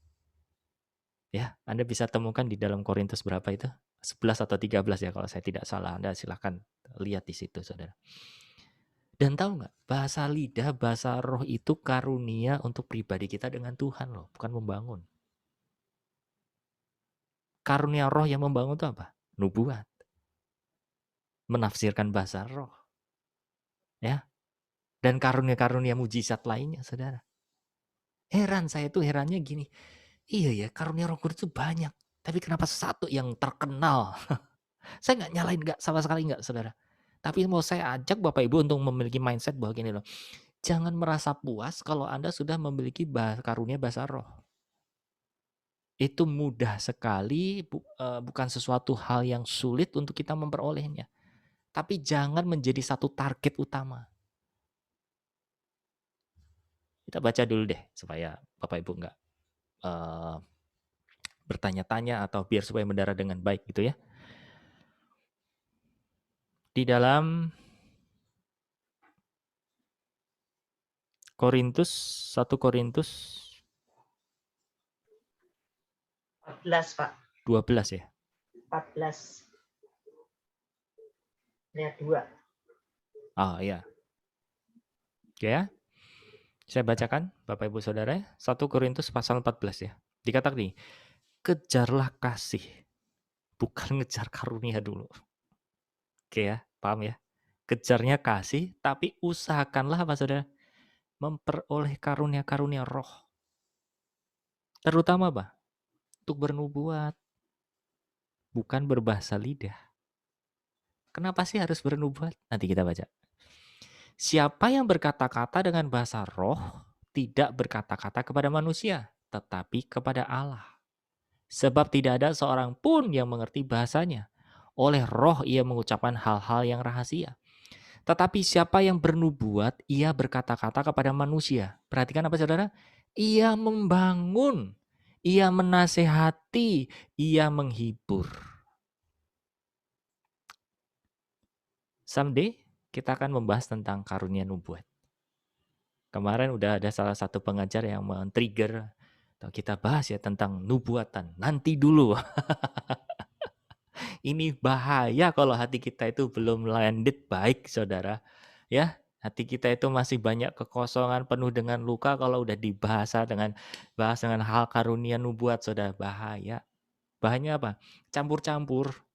Ya, Anda bisa temukan di dalam Korintus berapa itu? 11 atau 13 ya kalau saya tidak salah. Anda silahkan lihat di situ saudara. Dan tahu nggak? Bahasa lidah, bahasa roh itu karunia untuk pribadi kita dengan Tuhan loh. Bukan membangun. Karunia roh yang membangun itu apa? Nubuat. Menafsirkan bahasa roh. Ya. Dan karunia-karunia mujizat lainnya saudara. Herannya gini. Iya ya, karunia Roh Kudus itu banyak. Tapi kenapa satu yang terkenal? Saya nggak nyalain, nggak sama sekali nggak, saudara. Tapi mau saya ajak Bapak Ibu untuk memiliki mindset bahwa gini loh. Jangan merasa puas kalau Anda sudah memiliki karunia bahasa roh. itu mudah sekali, bukan sesuatu hal yang sulit untuk kita memperolehnya. Tapi jangan menjadi satu target utama. Kita baca dulu deh supaya Bapak Ibu nggak bertanya-tanya atau biar supaya mendarah dengan baik gitu ya. Di dalam Korintus, 1 Korintus 14, Pak. 12 ya. 14. Lihat 2. Ah iya. Oke ya. Saya bacakan Bapak Ibu Saudara ya. 1 Korintus pasal 14 ya. Dikatakan nih, kejarlah kasih, bukan ngejar karunia dulu. Oke ya, paham ya? Kejarnya kasih, tapi usahakanlah apa Saudara? Memperoleh karunia-karunia roh. Terutama apa? Untuk bernubuat, bukan berbahasa lidah. Kenapa sih harus bernubuat? Nanti kita baca. Siapa yang berkata-kata dengan bahasa roh, tidak berkata-kata kepada manusia, tetapi kepada Allah. Sebab tidak ada seorang pun yang mengerti bahasanya. Oleh roh ia mengucapkan hal-hal yang rahasia. Tetapi siapa yang bernubuat, ia berkata-kata kepada manusia. Perhatikan apa saudara? Ia membangun, ia menasehati, ia menghibur. Someday kita akan membahas tentang karunia nubuat. Kemarin udah ada salah satu pengajar yang men-trigger, atau kita bahas ya tentang nubuatan. Nanti dulu. Ini bahaya kalau hati kita itu belum landed baik, saudara. Ya, hati kita itu masih banyak kekosongan, penuh dengan luka. Kalau udah bahas dengan hal karunia nubuat, saudara, bahaya. Bahayanya apa? Campur-campur.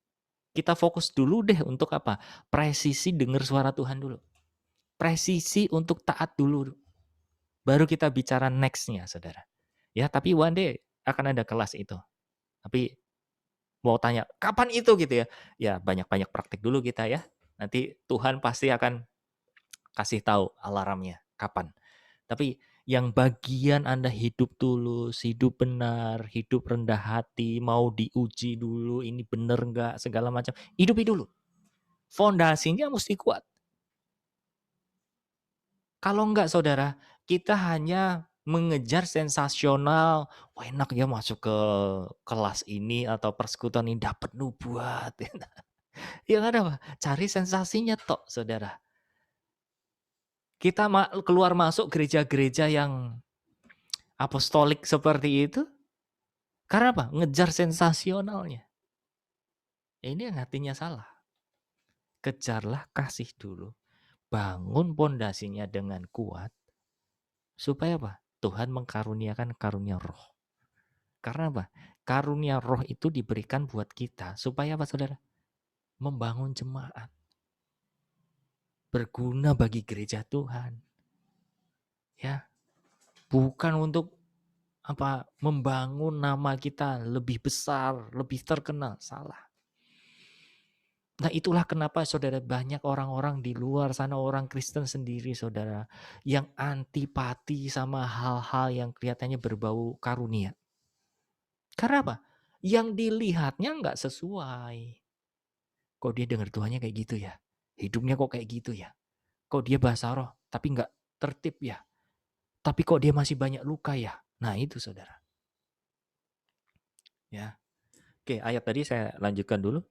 Kita fokus dulu deh untuk apa? Presisi dengar suara Tuhan dulu. Presisi untuk taat dulu. Baru kita bicara next-nya, saudara. Ya, tapi one day akan ada kelas itu. Tapi mau tanya, kapan itu gitu ya? Ya, banyak-banyak praktik dulu kita ya. Nanti Tuhan pasti akan kasih tahu alarmnya, kapan. Tapi yang bagian Anda hidup tulus, hidup benar, hidup rendah hati, mau diuji dulu, ini benar enggak, segala macam. Hidupi dulu. Fondasinya mesti kuat. Kalau enggak saudara, kita hanya mengejar sensasional, wah enak ya masuk ke kelas ini atau persekutuan ini dapat nubuat. Ya ada apa? Cari sensasinya tok, saudara. Kita keluar masuk gereja-gereja yang apostolik seperti itu, karena apa? Ngejar sensasionalnya. Ini yang hatinya salah. Kejarlah kasih dulu. Bangun pondasinya dengan kuat. Supaya apa? Tuhan mengkaruniakan karunia roh. Karena apa? Karunia roh itu diberikan buat kita. Supaya apa saudara? Membangun jemaat. Berguna bagi gereja Tuhan. Ya. Bukan untuk apa? Membangun nama kita lebih besar, lebih terkenal. Salah. Nah itulah kenapa saudara banyak orang-orang di luar sana, orang Kristen sendiri saudara, yang antipati sama hal-hal yang kelihatannya berbau karunia. Karena apa? Yang dilihatnya nggak sesuai. Kok dia dengar Tuhannya kayak gitu ya? Hidupnya kok kayak gitu ya? Kok dia bahasa roh tapi nggak tertib ya? Tapi kok dia masih banyak luka ya? Nah itu saudara. Ya. Oke, ayat tadi saya lanjutkan dulu.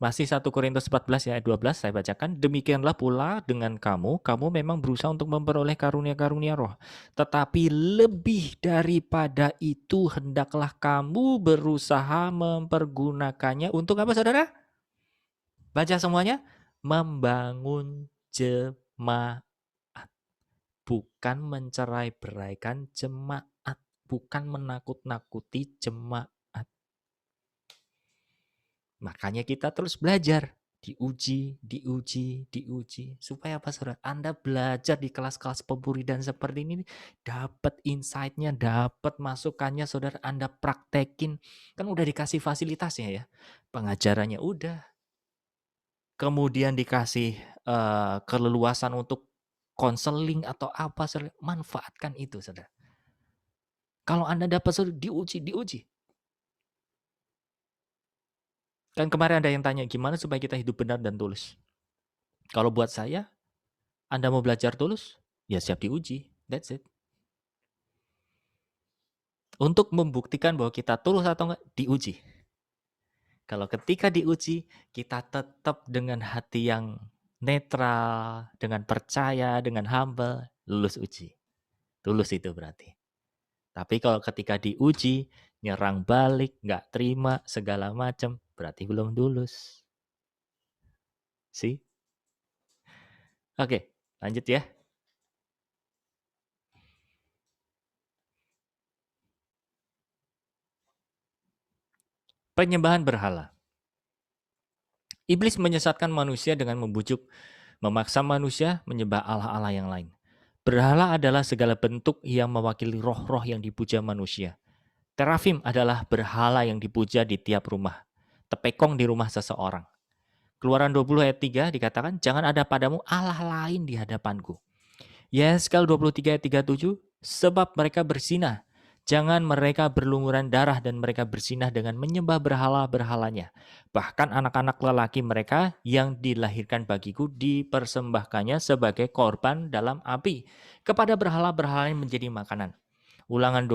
Masih 1 Korintus 14 ayat 12 saya bacakan. Demikianlah pula dengan kamu memang berusaha untuk memperoleh karunia-karunia roh. Tetapi lebih daripada itu hendaklah kamu berusaha mempergunakannya untuk apa saudara? Baca semuanya. Membangun jemaat. Bukan mencerai-beraikan jemaat. Bukan menakut-nakuti jemaat. Makanya kita terus belajar, diuji. Supaya apa saudara? Anda belajar di kelas-kelas pemburidan seperti ini, dapat insight-nya, dapat masukannya saudara, Anda praktekin. Kan udah dikasih fasilitasnya ya, pengajarannya udah. kemudian dikasih keleluasan untuk konseling atau apa, manfaatkan itu, saudara. Kalau Anda dapat, saudara, diuji. Kan kemarin ada yang tanya, gimana supaya kita hidup benar dan tulus? Kalau buat saya, Anda mau belajar tulus, ya siap diuji. That's it. Untuk membuktikan bahwa kita tulus atau enggak, diuji. Kalau ketika diuji, kita tetap dengan hati yang netral, dengan percaya, dengan humble, lulus uji. Tulus itu berarti. Tapi kalau ketika diuji, nyerang balik, nggak terima, segala macam, berarti belum lulus. See? Oke, lanjut ya. Penyembahan berhala. Iblis menyesatkan manusia dengan memaksa manusia menyembah allah-allah yang lain. Berhala adalah segala bentuk yang mewakili roh-roh yang dipuja manusia. Terafim adalah berhala yang dipuja di tiap rumah. Tepekong di rumah seseorang. Keluaran 20 ayat 3 dikatakan, jangan ada padamu Allah lain di hadapanku. Yeskel 23 ayat 37, sebab mereka berzinah. Jangan mereka berlumuran darah dan mereka berzinah dengan menyembah berhala-berhalanya. Bahkan anak-anak lelaki mereka yang dilahirkan bagiku dipersembahkannya sebagai korban dalam api. Kepada berhala-berhala yang menjadi makanan. Ulangan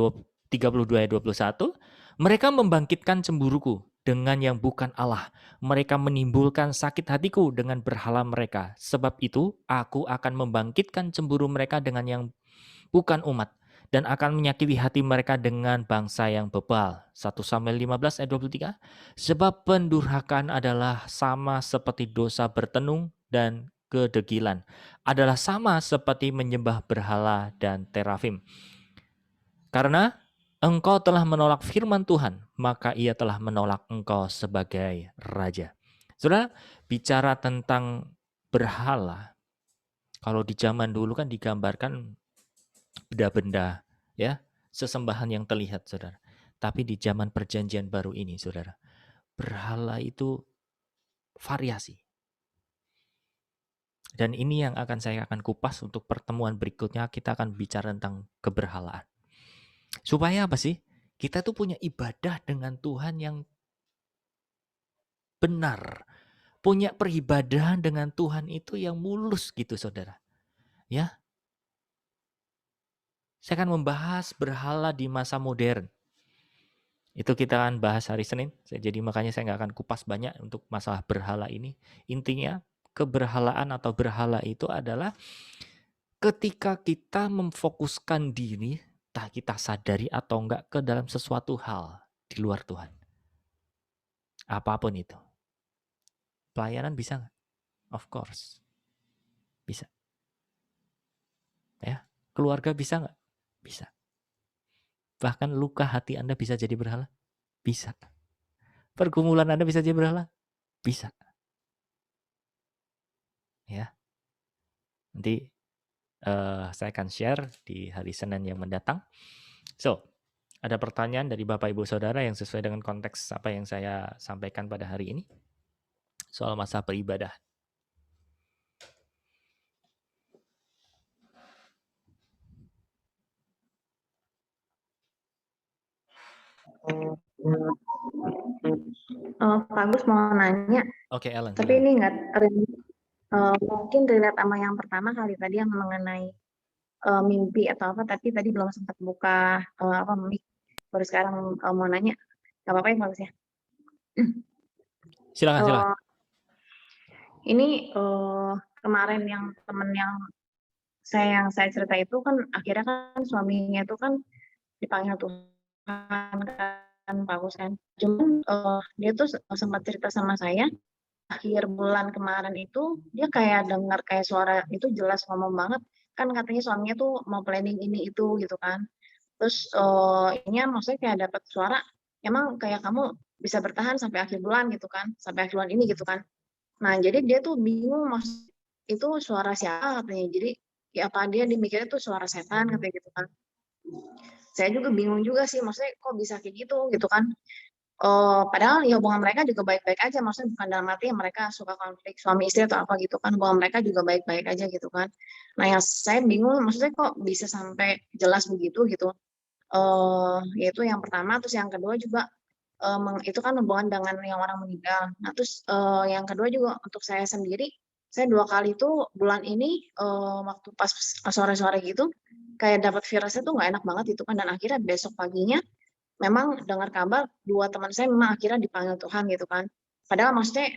32 ayat 21, mereka membangkitkan cemburuku dengan yang bukan Allah. Mereka menimbulkan sakit hatiku dengan berhala mereka. Sebab itu, aku akan membangkitkan cemburu mereka dengan yang bukan umat. Dan akan menyakiti hati mereka dengan bangsa yang bebal. 1 Samuel 15 ayat 23. Sebab pendurhakaan adalah sama seperti dosa bertenung dan kedegilan. Adalah sama seperti menyembah berhala dan terafim. Karena engkau telah menolak firman Tuhan, maka ia telah menolak engkau sebagai raja. Saudara, bicara tentang berhala, kalau di zaman dulu kan digambarkan benda-benda, ya, sesembahan yang terlihat, saudara. Tapi di zaman perjanjian baru ini, saudara, berhala itu variasi. Dan ini yang saya akan kupas untuk pertemuan berikutnya, kita akan bicara tentang keberhalaan. Supaya apa sih? Kita tuh punya ibadah dengan Tuhan yang benar. Punya peribadahan dengan Tuhan itu yang mulus gitu, saudara. Ya. Saya akan membahas berhala di masa modern. Itu kita akan bahas hari Senin. Jadi makanya saya nggak akan kupas banyak untuk masalah berhala ini. Intinya keberhalaan atau berhala itu adalah ketika kita memfokuskan diri, entah kita sadari atau enggak, ke dalam sesuatu hal di luar Tuhan. Apapun itu. Pelayanan bisa nggak? Of course. Bisa. Ya, keluarga bisa nggak? Bisa. Bahkan luka hati Anda bisa jadi berhala? Bisa. Pergumulan Anda bisa jadi berhala? Bisa. Ya. Nanti saya akan share di hari Senin yang mendatang. So, ada pertanyaan dari Bapak Ibu Saudara yang sesuai dengan konteks apa yang saya sampaikan pada hari ini? Soal masa beribadah. Pak Agus mau nanya, Oke, Ellen. tapi ini nggak mungkin relate sama yang pertama kali tadi yang mengenai mimpi atau apa, tapi tadi belum sempat buka mic, baru sekarang mau nanya, nggak apa-apa ya Pak Agus ya? Silakan. Ini kemarin yang temen yang saya cerita itu kan akhirnya kan suaminya itu kan dipanggil Tuhan kan Pak Agus kan. Cuman dia tuh sempat cerita sama saya akhir bulan kemarin itu dia kayak dengar kayak suara itu jelas ngomong banget kan katanya suaminya tuh mau planning ini itu gitu kan. Terus ini maksudnya kayak dapat suara emang kayak kamu bisa bertahan sampai akhir bulan gitu kan, sampai akhir bulan ini gitu kan. Nah, jadi dia tuh bingung itu suara siapa katanya. Jadi ya apa dia dimikirnya tuh suara setan katanya gitu kan. Saya juga bingung juga sih, maksudnya kok bisa kayak gitu kan. padahal ya hubungan mereka juga baik-baik aja, maksudnya bukan dalam arti mereka suka konflik suami istri atau apa gitu kan, hubungan mereka juga baik-baik aja gitu kan. Nah yang saya bingung maksudnya kok bisa sampai jelas begitu gitu. Yaitu yang pertama, terus yang kedua juga itu kan hubungan dengan yang orang meninggal. Nah terus yang kedua juga untuk saya sendiri, saya 2 kali tuh bulan ini waktu pas sore-sore gitu kayak dapat firasat tuh nggak enak banget gitu kan, dan akhirnya besok paginya memang dengar kabar 2 teman saya memang akhirnya dipanggil Tuhan gitu kan. Padahal maksudnya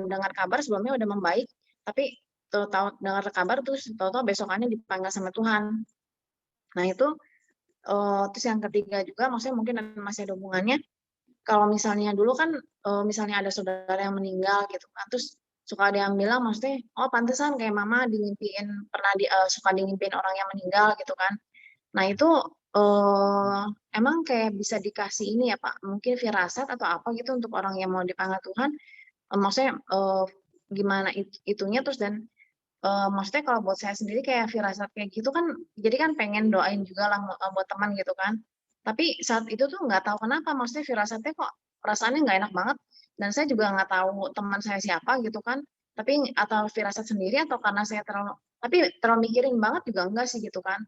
dengar kabar sebelumnya udah membaik, tapi tahu dengar kabar terus tahu-tahu besokannya dipanggil sama Tuhan. Nah itu terus yang ketiga juga maksudnya mungkin masih ada hubungannya, kalau misalnya dulu kan misalnya ada saudara yang meninggal gitu kan, terus suka ada yang bilang maksudnya, "Oh pantesan kayak mama suka dimimpiin orang yang meninggal," gitu kan. Nah itu, emang kayak bisa dikasih ini ya Pak, mungkin firasat atau apa gitu untuk orang yang mau dipanggil Tuhan, maksudnya, gimana itunya terus dan, maksudnya kalau buat saya sendiri kayak firasat kayak gitu kan, jadi kan pengen doain juga lah buat teman gitu kan. Tapi saat itu tuh nggak tahu kenapa, maksudnya firasatnya kok perasaannya nggak enak banget, dan saya juga nggak tahu teman saya siapa gitu kan, tapi atau firasat sendiri atau karena saya terlalu mikirin banget juga enggak sih gitu kan.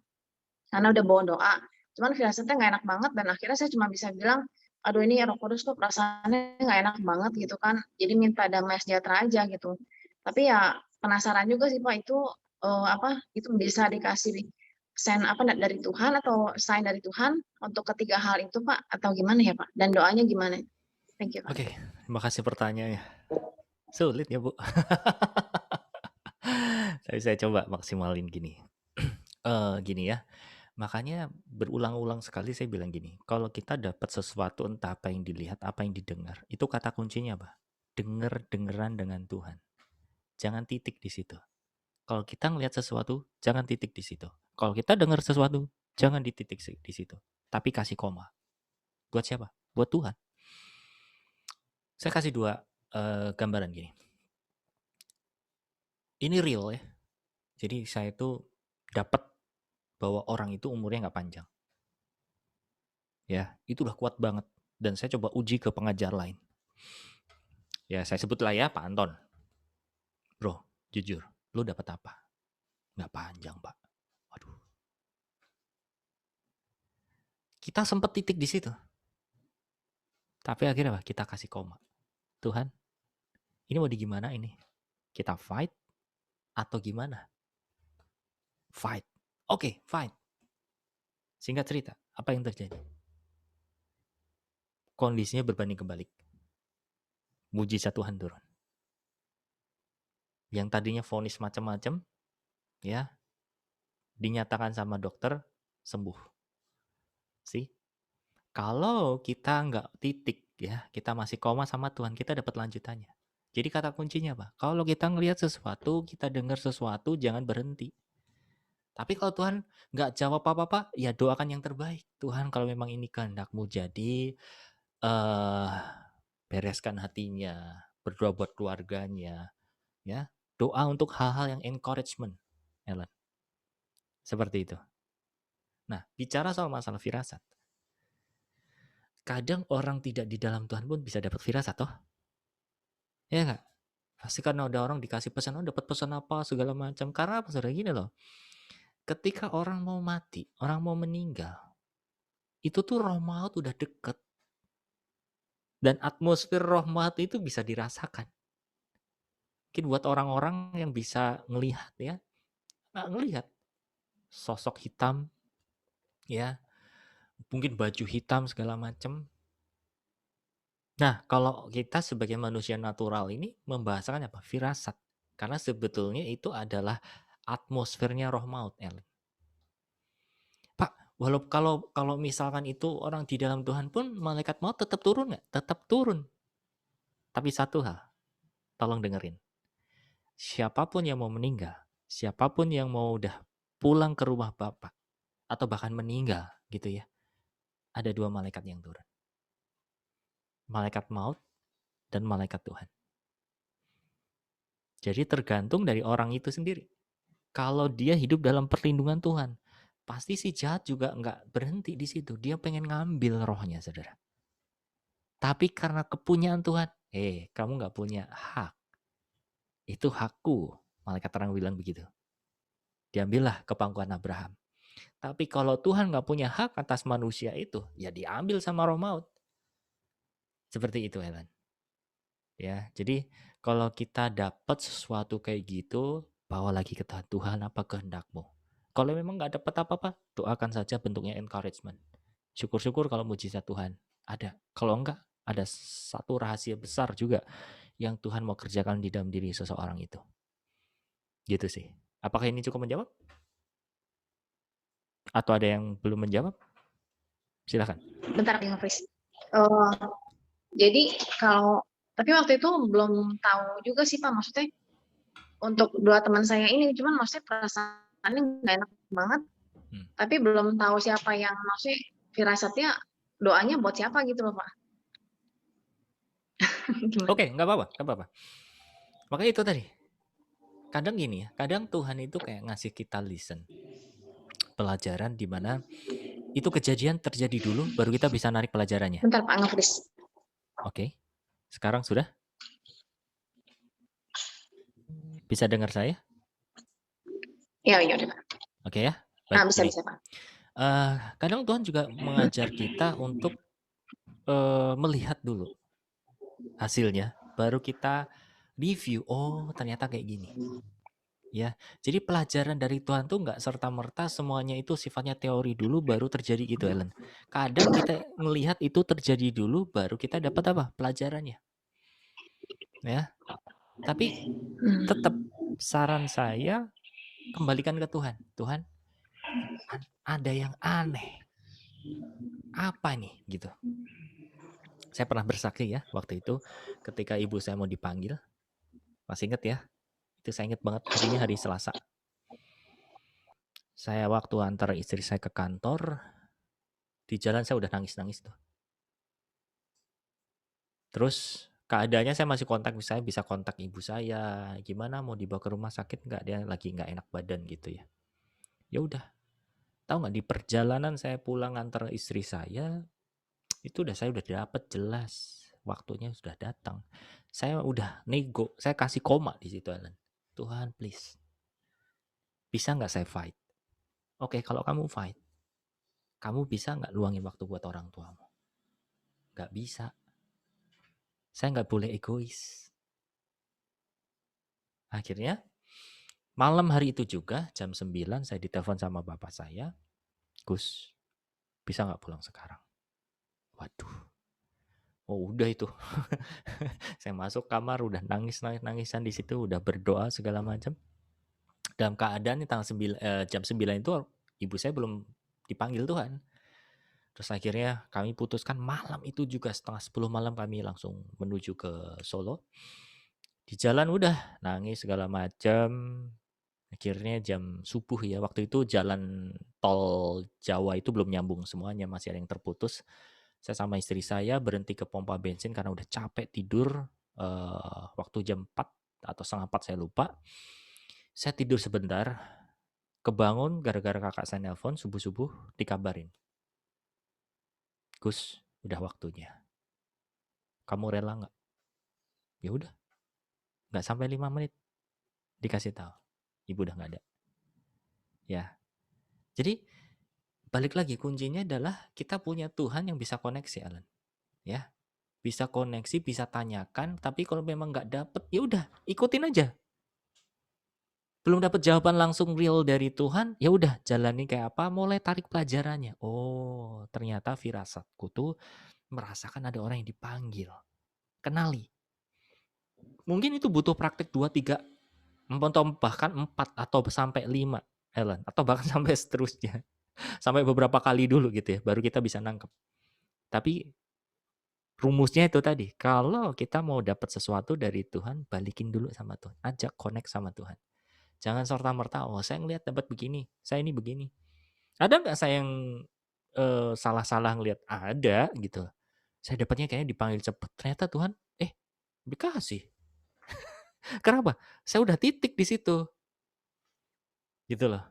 Karena udah bawa doa, cuman firasatnya nggak enak banget dan akhirnya saya cuma bisa bilang, "Aduh ini Roh Kudus kok perasaannya nggak enak banget," gitu kan. Jadi minta damai sejahtera aja gitu. Tapi ya penasaran juga sih Pak itu, itu bisa dikasih dari Tuhan atau sign dari Tuhan untuk ketiga hal itu Pak, atau gimana ya Pak? Dan doanya gimana? Thank you Pak. Oke, terima kasih pertanyaannya. Sulit ya, Bu. Tapi saya coba maksimalin gini. Gini ya, makanya berulang-ulang sekali saya bilang gini, kalau kita dapat sesuatu entah apa yang dilihat, apa yang didengar, itu kata kuncinya apa? Dengar-dengeran dengan Tuhan. Jangan titik di situ. Kalau kita ngelihat sesuatu, jangan titik di situ. Kalau kita dengar sesuatu, jangan dititik di situ. Tapi kasih koma. Buat siapa? Buat Tuhan. Saya kasih 2 gambaran gini. Ini real ya. Jadi saya itu dapat bahwa orang itu umurnya nggak panjang. Ya, itu udah kuat banget. Dan saya coba uji ke pengajar lain. Ya, saya sebutlah ya Pak Anton. Bro, jujur, lu dapat apa? Nggak panjang, Pak. Waduh. Kita sempat titik di situ. Tapi akhirnya apa? Kita kasih koma. Tuhan, ini mau digimana ini? Kita fight atau gimana? Fight. Oke, fight. Singkat cerita, apa yang terjadi? Kondisinya berbanding kebalik. Mujizat Tuhan turun. Yang tadinya vonis macam-macam, ya, dinyatakan sama dokter sembuh. Sih, kalau kita nggak titik ya, kita masih koma sama Tuhan, kita dapat lanjutannya. Jadi kata kuncinya apa? Kalau kita ngelihat sesuatu, kita dengar sesuatu, jangan berhenti. Tapi kalau Tuhan nggak jawab apa-apa, ya doakan yang terbaik. Tuhan kalau memang ini kehendak-Mu jadi, bereskan hatinya, berdoa buat keluarganya, ya. Doa untuk hal-hal yang encouragement, Ellen. Seperti itu. Nah, bicara soal masalah firasat. Kadang orang tidak di dalam Tuhan pun bisa dapat firasat toh. Ya nggak? Pasti karena ada orang dikasih pesan, oh dapat pesan apa segala macam. Karena apa saudara gini loh. Ketika orang mau mati, orang mau meninggal, itu tuh roh maut udah deket. Dan atmosfer roh maut itu bisa dirasakan. Mungkin buat orang-orang yang bisa ngelihat ya, ngelihat sosok hitam, ya, mungkin baju hitam segala macam. Nah, kalau kita sebagai manusia natural ini membahasakan apa? Firasat. Karena sebetulnya itu adalah atmosfernya roh maut, Ellen. Pak, kalau misalkan itu orang di dalam Tuhan pun malaikat maut tetap turun nggak? Tetap turun. Tapi satu hal, tolong dengerin. Siapapun yang mau meninggal, siapapun yang mau udah pulang ke rumah Bapak, atau bahkan meninggal gitu ya, ada 2 malaikat yang turun. Malaikat maut dan malaikat Tuhan. Jadi tergantung dari orang itu sendiri. Kalau dia hidup dalam perlindungan Tuhan, pasti si jahat juga nggak berhenti di situ. Dia pengen ngambil rohnya, saudara. Tapi karena kepunyaan Tuhan, kamu nggak punya hak. Itu hakku. Malaikat terang bilang begitu. Diambillah ke pangkuan Abraham. Tapi kalau Tuhan nggak punya hak atas manusia itu, ya diambil sama roh maut. Seperti itu, Helen. Ya, jadi kalau kita dapat sesuatu kayak gitu, bawa lagi ke Tuhan, apa kehendakmu. Kalau memang nggak dapat apa-apa, doakan saja bentuknya encouragement. Syukur-syukur kalau mujizat Tuhan ada. Kalau enggak, ada satu rahasia besar juga yang Tuhan mau kerjakan di dalam diri seseorang itu. Gitu sih. Apakah ini cukup menjawab? Atau ada yang belum menjawab? Silakan. Bentar, Bang Fris. Jadi kalau tapi waktu itu belum tahu juga sih Pak, maksudnya untuk dua teman saya ini, cuman maksudnya perasaannya nggak enak banget, tapi belum tahu siapa yang maksudnya firasatnya doanya buat siapa gitu loh Pak. Oke, nggak apa-apa. Makanya itu tadi. Kadang gini ya, kadang Tuhan itu kayak ngasih kita listen. Pelajaran di mana itu kejadian terjadi dulu, baru kita bisa narik pelajarannya. Bentar Pak Ngefris. Oke, sekarang sudah? Bisa dengar saya? Ya udah Pak. Oke ya. Baik, Bisa Pak. kadang Tuhan juga mengajar kita untuk melihat dulu hasilnya, baru kita review. Oh, ternyata kayak gini. Ya, jadi pelajaran dari Tuhan tuh nggak serta-merta semuanya itu sifatnya teori dulu baru terjadi gitu, Ellen. Kadang kita melihat itu terjadi dulu baru kita dapat apa? Pelajarannya. Ya. Tapi tetap saran saya kembalikan ke Tuhan. Tuhan, ada yang aneh. Apa nih gitu. Saya pernah bersaksi ya waktu itu ketika ibu saya mau dipanggil. Masih inget ya? Itu saya inget banget, harinya hari Selasa. Saya waktu antar istri saya ke kantor, di jalan saya udah nangis-nangis tuh. Terus keadaannya saya masih kontak, misalnya bisa kontak ibu saya, gimana mau dibawa ke rumah sakit nggak, dia lagi nggak enak badan gitu ya. Ya udah, tahu nggak di perjalanan saya pulang antar istri saya, itu saya udah dapet jelas waktunya sudah datang. Saya udah nego, saya kasih koma di situ, Alan. Tuhan please, bisa nggak saya fight? Oke, kalau kamu fight, kamu bisa nggak luangin waktu buat orang tuamu? Nggak bisa. Saya nggak boleh egois. Akhirnya, malam hari itu juga, jam 9, saya ditelepon sama bapak saya, Gus, bisa nggak pulang sekarang? Waduh. Oh udah itu. Saya masuk kamar, udah nangis-nangisan di situ, udah berdoa segala macam. Dalam keadaan jam 9 itu, ibu saya belum dipanggil Tuhan. Terus akhirnya kami putuskan malam itu juga, setengah 10 malam kami langsung menuju ke Solo. Di jalan udah nangis segala macam. Akhirnya jam subuh ya, waktu itu jalan tol Jawa itu belum nyambung semuanya, masih ada yang terputus. Saya sama istri saya berhenti ke pompa bensin karena udah capek tidur. Waktu jam 4 atau setengah 4 saya lupa. Saya tidur sebentar, kebangun gara-gara kakak saya nelpon subuh-subuh, dikabarin, Gus, udah waktunya. Kamu rela nggak? Ya udah, nggak sampai 5 menit dikasih tahu, ibu udah nggak ada. Ya, jadi balik lagi kuncinya adalah kita punya Tuhan yang bisa koneksi, Alan. Ya, bisa koneksi, bisa tanyakan. Tapi kalau memang nggak dapet, ya udah ikutin aja. Belum dapat jawaban langsung real dari Tuhan, ya udah jalani kayak apa, mulai tarik pelajarannya. Oh, ternyata firasatku tuh merasakan ada orang yang dipanggil. Kenali. Mungkin itu butuh praktek 2, 3, atau bahkan 4 atau sampai 5, Ellen, atau bahkan sampai seterusnya. Sampai beberapa kali dulu gitu ya, baru kita bisa nangkep. Tapi rumusnya itu tadi, kalau kita mau dapat sesuatu dari Tuhan, balikin dulu sama Tuhan, ajak connect sama Tuhan. Jangan serta-merta, oh saya ngelihat dapat begini, saya ini begini. Ada nggak saya yang salah-salah ngelihat? Ada gitu. Saya dapatnya kayaknya dipanggil cepet. Ternyata Tuhan, dikasih. Kenapa? Saya udah titik di situ. Gitu loh.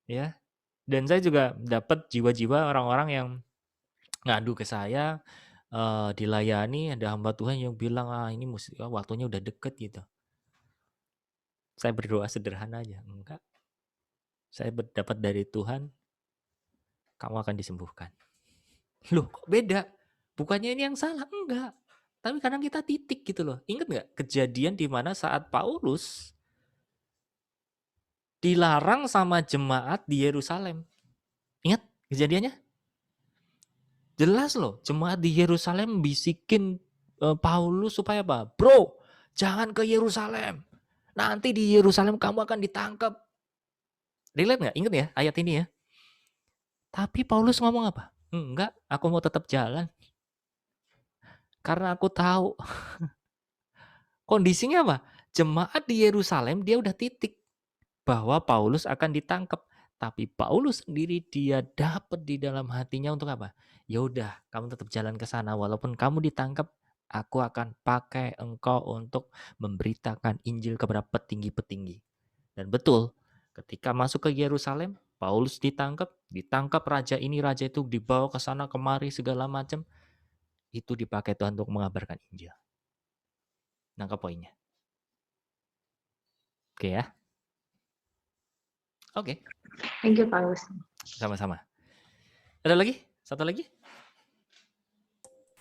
Ya. Dan saya juga dapat jiwa-jiwa orang-orang yang ngadu ke saya, dilayani, ada hamba Tuhan yang bilang ini waktunya udah deket gitu. Saya berdoa sederhana aja, enggak. Saya dapat dari Tuhan, kamu akan disembuhkan. Loh kok beda? Bukannya ini yang salah? Enggak. Tapi kadang kita titik gitu loh. Ingat nggak kejadian di mana saat Paulus dilarang sama jemaat di Yerusalem? Ingat kejadiannya? Jelas loh, jemaat di Yerusalem bisikin Paulus supaya apa? Bro, jangan ke Yerusalem. Nanti di Yerusalem kamu akan ditangkap. Relate nggak? Ingat ya ayat ini ya? Tapi Paulus ngomong apa? Enggak, aku mau tetap jalan. Karena aku tahu kondisinya apa? Jemaat di Yerusalem dia udah titik bahwa Paulus akan ditangkap. Tapi Paulus sendiri dia dapat di dalam hatinya untuk apa? Ya udah, kamu tetap jalan ke sana walaupun kamu ditangkap, aku akan pakai engkau untuk memberitakan Injil kepada petinggi-petinggi. Dan betul, ketika masuk ke Yerusalem, Paulus ditangkap raja ini, raja itu, dibawa ke sana kemari segala macam. Itu dipakai Tuhan untuk mengabarkan Injil. Nangkap poinnya. Oke ya. Oke. Thank you, Pak Agus. Sama-sama. Ada lagi? Satu lagi?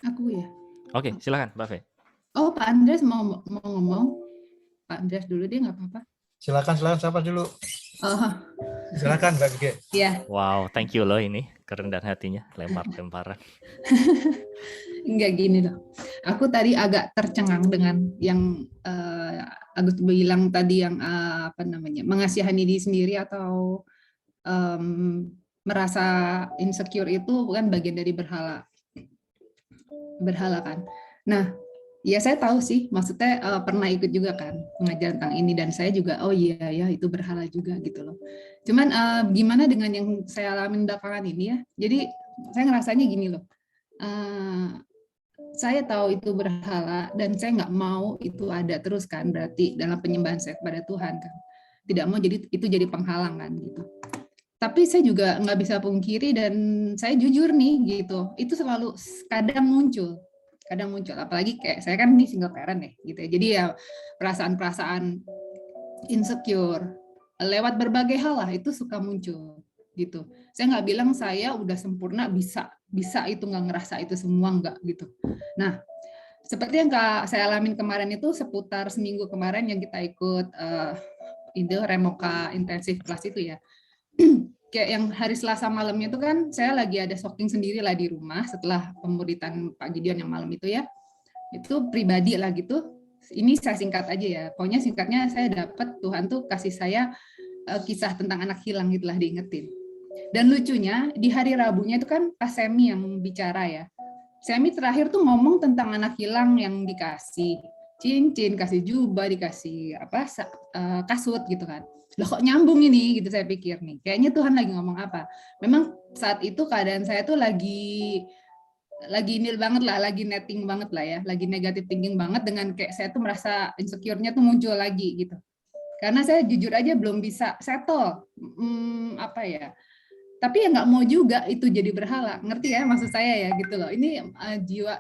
Aku ya. Oke, silakan Mbak Fe. Oh, Pak Andreas mau ngomong. Pak Andreas dulu deh, nggak apa-apa. Silakan siapa dulu? Oh, Silakan Mbak Gege. ya. Wow, thank you loh ini kerendahan hatinya, lempar-lemparan. Enggak gini loh. Aku tadi agak tercengang dengan yang Agus bilang tadi yang mengasihani diri sendiri atau merasa insecure itu bukan bagian dari berhala kan. Nah, ya saya tahu sih, maksudnya pernah ikut juga kan pengajaran tentang ini dan saya juga oh iya ya itu berhala juga gitu loh. Cuman gimana dengan yang saya alami belakangan ini ya. Jadi saya ngerasanya gini loh. Saya tahu itu berhala dan saya nggak mau itu ada terus kan, berarti dalam penyembahan saya kepada Tuhan kan. Tidak mau jadi itu jadi penghalang kan gitu. Tapi saya juga nggak bisa pungkiri dan saya jujur nih gitu, itu selalu kadang muncul, apalagi kayak saya kan ini single parent ya gitu ya. Jadi ya perasaan-perasaan insecure lewat berbagai hal lah itu suka muncul gitu. Saya nggak bilang saya udah sempurna bisa itu nggak ngerasa itu semua nggak gitu. Nah, seperti yang saya alamin kemarin itu seputar seminggu kemarin yang kita ikut itu Remoka intensif kelas itu ya. Kayak yang hari Selasa malamnya itu kan saya lagi ada shocking sendiri lah di rumah setelah pemuritan Pak Gideon yang malam itu ya. Itu pribadi lah gitu. Ini saya singkat aja ya. Pokoknya singkatnya saya dapat Tuhan tuh kasih saya kisah tentang anak hilang gitulah diingetin. Dan lucunya di hari Rabunya itu kan Pak Semi yang bicara ya. Semi terakhir tuh ngomong tentang anak hilang yang dikasih cincin, kasih jubah, dikasih kasut gitu kan. Loh kok nyambung ini gitu saya pikir nih. Kayaknya Tuhan lagi ngomong apa. Memang saat itu keadaan saya tuh lagi nil banget lah, lagi netting banget lah ya, lagi negatif thinking banget dengan kayak saya tuh merasa insecure-nya tuh muncul lagi gitu. Karena saya jujur aja belum bisa settle tapi ya nggak mau juga itu jadi berhala, ngerti ya maksud saya ya gitu loh. Ini jiwa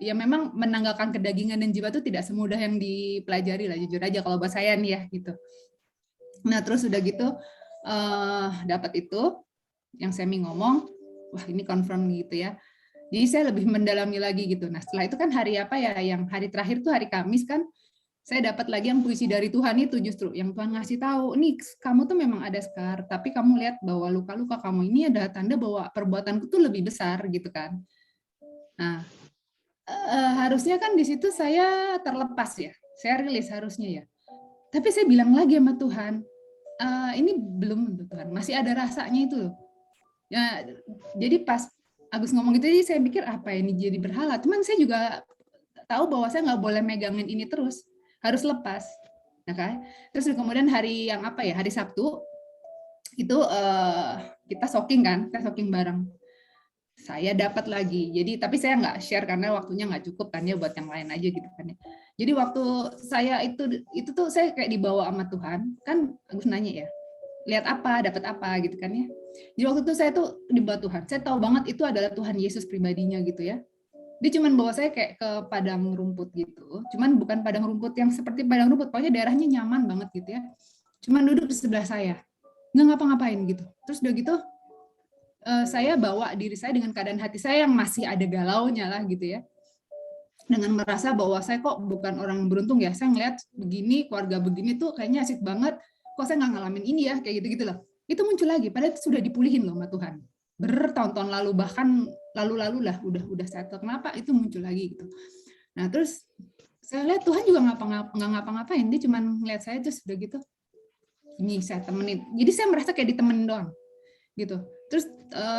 ya memang menanggalkan kedagingan dan jiwa itu tidak semudah yang dipelajari lah, jujur aja kalau buat saya nih ya gitu. Nah terus udah gitu dapat itu yang Semi ngomong, wah ini confirm gitu ya. Jadi saya lebih mendalami lagi gitu. Nah setelah itu kan hari apa ya, yang hari terakhir tuh hari Kamis kan, saya dapat lagi yang puisi dari Tuhan itu justru, yang Tuhan ngasih tahu, nih kamu tuh memang ada scar, tapi kamu lihat bahwa luka-luka kamu ini ada tanda bahwa perbuatanku tuh lebih besar gitu kan. Nah harusnya kan di situ saya terlepas ya, saya rilis harusnya ya. Tapi saya bilang lagi sama Tuhan, ini belum Tuhan, masih ada rasanya itu loh. Ya, jadi pas Agus ngomong gitu, jadi saya pikir apa ini jadi berhala. Cuman saya juga tahu bahwa saya nggak boleh megangin ini terus, harus lepas. Nah kan, terus kemudian hari yang hari Sabtu itu kita shocking kan, kita shocking bareng. Saya dapat lagi, jadi tapi saya nggak share karena waktunya nggak cukup kan ya buat yang lain aja gitu kan ya. Jadi waktu saya itu tuh saya kayak dibawa sama Tuhan, kan Agus nanya ya, lihat apa, dapat apa gitu kan ya. Jadi waktu itu saya tuh dibawa Tuhan, saya tahu banget itu adalah Tuhan Yesus pribadinya gitu ya. Dia cuman bawa saya kayak ke padang rumput gitu. Cuman bukan padang rumput yang seperti padang rumput, pokoknya daerahnya nyaman banget gitu ya. Cuman duduk di sebelah saya, nggak ngapa-ngapain gitu. Terus udah gitu, saya bawa diri saya dengan keadaan hati saya yang masih ada galaunya lah gitu ya. Dengan merasa bahwa saya kok bukan orang beruntung ya. Saya ngeliat begini, keluarga begini tuh kayaknya asik banget. Kok saya nggak ngalamin ini ya, kayak gitu-gitu loh. Itu muncul lagi, padahal itu sudah dipulihin loh sama Tuhan. Bertahun-tahun lalu, bahkan lalu-lalu lah, udah settle. Kenapa itu muncul lagi gitu. Nah terus saya lihat Tuhan juga nggak ngapa-ngapain. Dia cuma ngeliat saya terus udah gitu. Ini saya temenin. Jadi saya merasa kayak ditemenin doang gitu. Terus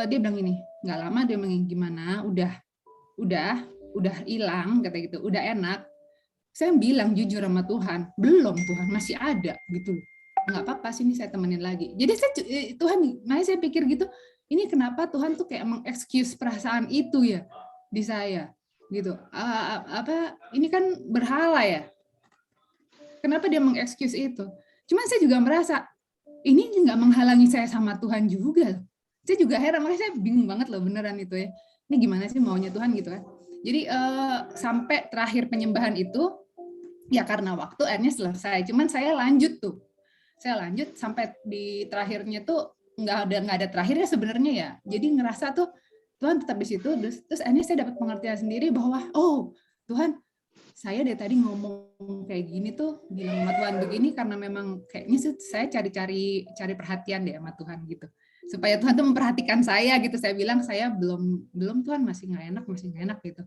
dia bilang gini, nggak lama dia bilang gimana, udah hilang kata gitu, udah enak. Saya bilang jujur sama Tuhan, belum Tuhan, masih ada gitu. Nggak apa-apa, sini saya temenin lagi. Jadi Tuhan, makanya saya pikir gitu, ini kenapa Tuhan tuh kayak mengexcuse perasaan itu ya di saya gitu. Ini kan berhala ya. Kenapa dia mengexcuse itu? Cuman saya juga merasa ini nggak menghalangi saya sama Tuhan juga. Saya juga heran, makanya saya bingung banget loh beneran itu ya. Ini gimana sih maunya Tuhan gitu kan? Jadi sampai terakhir penyembahan itu ya karena waktu akhirnya selesai. Cuman saya lanjut tuh. Saya lanjut sampai di terakhirnya tuh nggak ada terakhirnya sebenarnya ya. Jadi ngerasa tuh Tuhan tetap di situ. Terus akhirnya saya dapat pengertian sendiri bahwa oh Tuhan, saya dari tadi ngomong kayak gini tuh bilang sama Tuhan begini karena memang kayaknya saya cari perhatian deh sama Tuhan gitu. Supaya Tuhan tuh memperhatikan saya gitu. Saya bilang saya belum Tuhan, masih nggak enak gitu.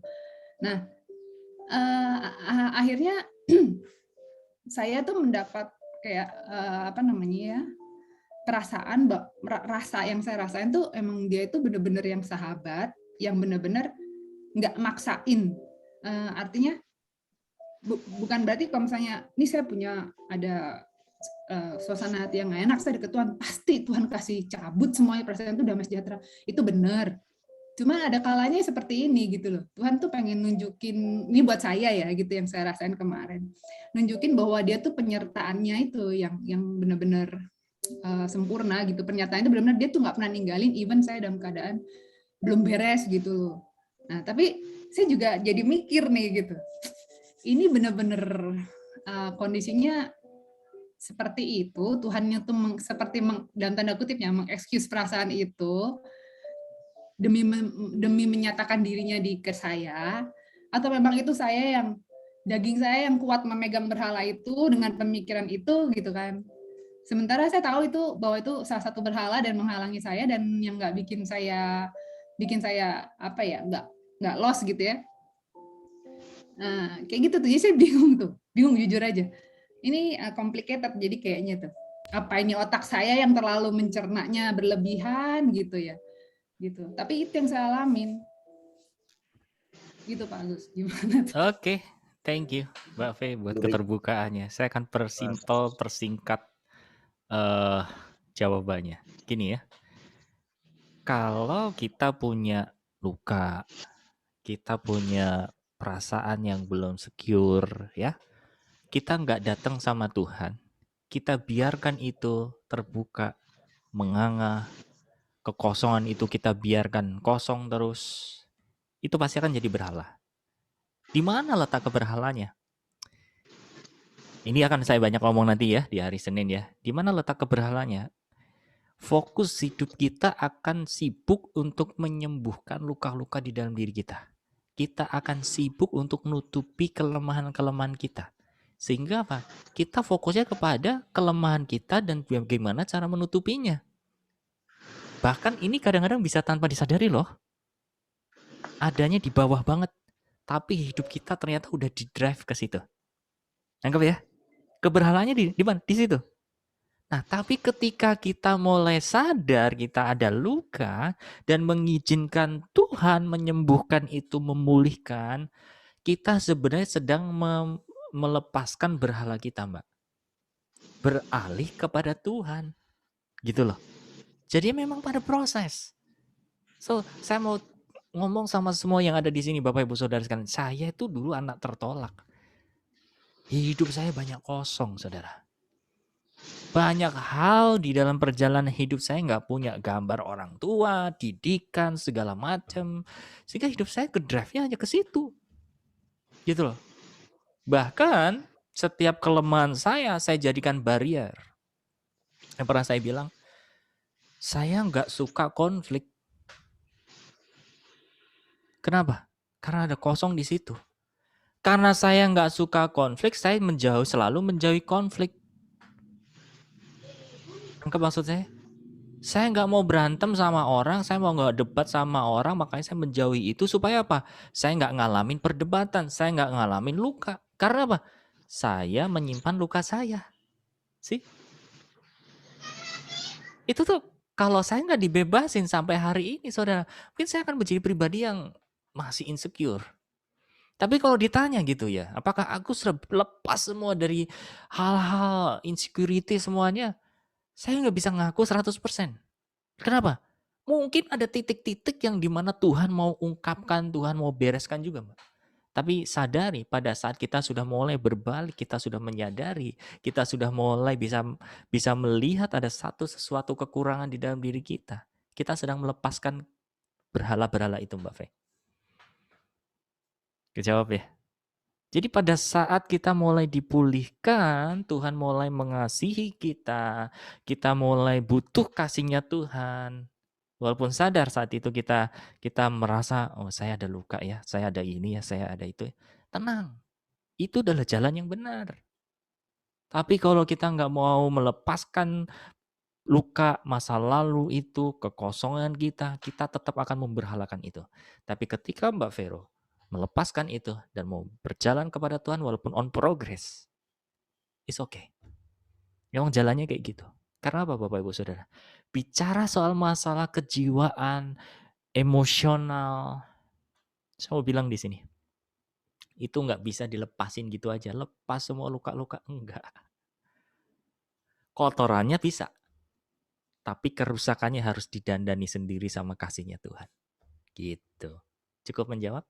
Nah akhirnya saya tuh mendapat kayak perasaan, rasa yang saya rasain tuh emang dia itu bener-bener yang sahabat, yang bener-bener nggak maksain. Artinya bukan berarti kalau misalnya ini saya punya ada suasana hati yang nggak enak, saya deket Tuhan, pasti Tuhan kasih cabut semuanya, perasaan itu damai sejahtera. Itu benar. Cuman ada kalanya seperti ini gitu loh. Tuhan tuh pengen nunjukin, ini buat saya ya gitu yang saya rasain kemarin. Nunjukin bahwa dia tuh penyertaannya itu yang benar-benar sempurna gitu. Pernyataan itu benar-benar dia tuh nggak pernah ninggalin, even saya dalam keadaan belum beres gitu loh. Nah tapi saya juga jadi mikir nih gitu. Ini benar-benar kondisinya seperti itu, Tuhannya tuh seperti dalam tanda kutipnya mengexcuse perasaan itu demi menyatakan dirinya ke saya, atau memang itu daging saya yang kuat memegang berhala itu dengan pemikiran itu gitu kan. Sementara saya tahu bahwa itu salah satu berhala dan menghalangi saya, dan yang nggak bikin saya nggak lost gitu ya. Nah, kayak gitu tuh. Jadi saya bingung jujur aja. Ini complicated jadi kayaknya tuh. Apa ini otak saya yang terlalu mencernanya berlebihan gitu ya. Gitu. Tapi itu yang saya alamin. Gitu Pak Agus. Gimana tuh? Oke, thank you Mbak Fe buat keterbukaannya. Saya akan persingkat jawabannya. Gini ya. Kalau kita punya luka, kita punya perasaan yang belum secure ya, kita nggak datang sama Tuhan, kita biarkan itu terbuka, menganga, kekosongan itu kita biarkan kosong terus, itu pasti akan jadi berhala. Di mana letak keberhalanya? Ini akan saya banyak ngomong nanti ya di hari Senin ya. Di mana letak keberhalanya? Fokus hidup kita akan sibuk untuk menyembuhkan luka-luka di dalam diri kita. Kita akan sibuk untuk nutupi kelemahan-kelemahan kita. Sehingga apa? Kita fokusnya kepada kelemahan kita dan bagaimana cara menutupinya. Bahkan ini kadang-kadang bisa tanpa disadari loh. Adanya di bawah banget. Tapi hidup kita ternyata udah di-drive ke situ. Nangkep ya? Keberhalaannya di mana? Di situ. Nah, tapi ketika kita mulai sadar kita ada luka dan mengizinkan Tuhan menyembuhkan itu, memulihkan, kita sebenarnya sedang melepaskan berhala kita, Mbak. Beralih kepada Tuhan. Gitu loh. Jadi memang pada proses. So, saya mau ngomong sama semua yang ada di sini, Bapak Ibu Saudara sekalian. Saya itu dulu anak tertolak. Hidup saya banyak kosong, saudara. Banyak hal di dalam perjalanan hidup saya nggak punya gambar orang tua, didikan, segala macam. Sehingga hidup saya ke drive-nya hanya ke situ. Gitu loh. Bahkan setiap kelemahan saya jadikan barrier. Yang pernah saya bilang, saya nggak suka konflik. Kenapa? Karena ada kosong di situ. Karena saya nggak suka konflik, saya selalu menjauhi konflik. Nangkep maksud saya? Saya nggak mau berantem sama orang, saya mau nggak debat sama orang, makanya saya menjauhi itu supaya apa? Saya nggak ngalamin perdebatan, saya nggak ngalamin luka. Karena apa? Saya menyimpan luka saya. Sih? Itu tuh kalau saya nggak dibebasin sampai hari ini, saudara, mungkin saya akan menjadi pribadi yang masih insecure. Tapi kalau ditanya gitu ya, apakah aku sudah lepas semua dari hal-hal insecurity semuanya? Saya nggak bisa ngaku 100%. Kenapa? Mungkin ada titik-titik yang dimana Tuhan mau ungkapkan, Tuhan mau bereskan juga, Mbak. Tapi sadari pada saat kita sudah mulai berbalik, kita sudah menyadari, kita sudah mulai bisa melihat ada sesuatu kekurangan di dalam diri kita. Kita sedang melepaskan berhala-berhala itu, Mbak Fe. Kejawab ya? Jadi pada saat kita mulai dipulihkan, Tuhan mulai mengasihi kita, kita mulai butuh kasihnya Tuhan. Walaupun sadar saat itu kita merasa, oh saya ada luka ya, saya ada ini ya, saya ada itu. Tenang, itu adalah jalan yang benar. Tapi kalau kita nggak mau melepaskan luka masa lalu itu, kekosongan kita tetap akan memberhalakan itu. Tapi ketika Mbak Vero melepaskan itu dan mau berjalan kepada Tuhan walaupun on progress, it's okay. Memang jalannya kayak gitu. Karena apa Bapak Ibu Saudara? Bicara soal masalah kejiwaan, emosional, saya mau bilang di sini, itu nggak bisa dilepasin gitu aja. Lepas semua luka-luka, enggak. Kotorannya bisa, tapi kerusakannya harus didandani sendiri sama kasihnya Tuhan. Gitu. Cukup menjawab?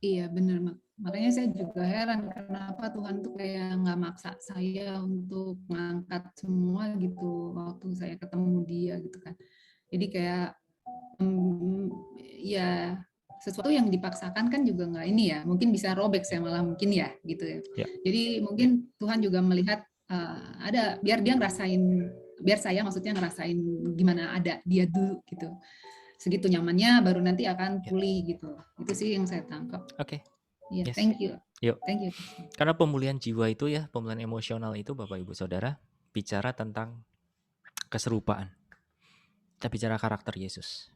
Iya benar, makanya saya juga heran kenapa Tuhan tuh kayak nggak maksa saya untuk mengangkat semua gitu waktu saya ketemu dia gitu kan. Jadi kayak ya sesuatu yang dipaksakan kan juga nggak ini ya, mungkin bisa robek saya malah mungkin ya gitu ya. Ya. Jadi mungkin Tuhan juga melihat ada biar dia ngerasain, biar saya maksudnya ngerasain gimana ada dia dulu gitu. Segitu nyamannya baru nanti akan pulih gitu. Itu sih yang saya tangkap. Oke. Ya, Yes. thank you. Yuk. Thank you. Karena pemulihan jiwa itu ya, pemulihan emosional itu Bapak Ibu Saudara, bicara tentang keserupaan. Kita bicara karakter Yesus.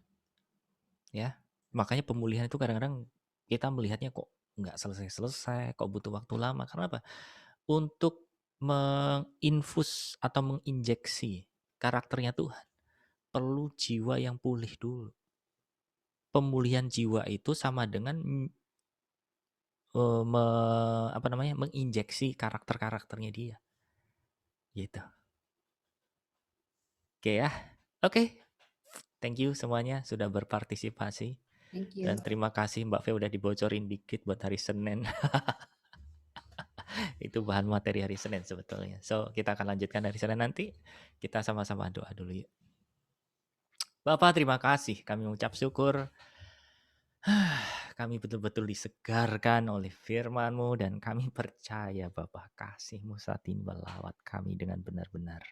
Ya. Makanya pemulihan itu kadang-kadang kita melihatnya kok nggak selesai-selesai, kok butuh waktu lama. Karena apa? Untuk menginfus atau menginjeksi karakternya Tuhan, perlu jiwa yang pulih dulu. Pemulihan jiwa itu sama dengan menginjeksi karakternya dia. Gitu. Oke ya. Oke. Thank you semuanya sudah berpartisipasi. Thank you. Dan terima kasih Mbak Fe udah dibocorin dikit buat hari Senin. Itu bahan materi hari Senin sebetulnya. So, kita akan lanjutkan hari Senin nanti. Kita sama-sama doa dulu yuk. Bapak terima kasih. Kami mengucap syukur. Kami betul-betul disegarkan oleh firman-Mu dan kami percaya Bapak kasih-Mu saat ini melawat kami dengan benar-benar.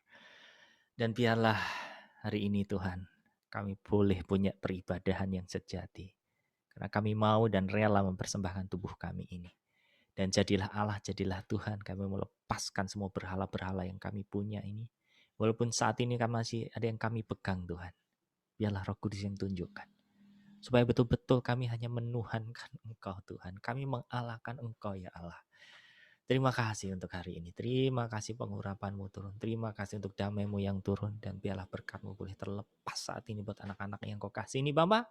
Dan biarlah hari ini Tuhan, kami boleh punya peribadahan yang sejati. Karena kami mau dan rela mempersembahkan tubuh kami ini. Dan jadilah Allah, jadilah Tuhan. Kami melepaskan semua berhala-berhala yang kami punya ini. Walaupun saat ini kami masih ada yang kami pegang Tuhan. Biarlah Roh Kudus yang tunjukkan. Supaya betul-betul kami hanya menuhankan Engkau Tuhan. Kami mengalahkan Engkau ya Allah. Terima kasih untuk hari ini. Terima kasih pengurapan-Mu turun. Terima kasih untuk damai-Mu yang turun. Dan biarlah berkat-Mu boleh terlepas saat ini buat anak-anak yang Kau kasih ini Bapa.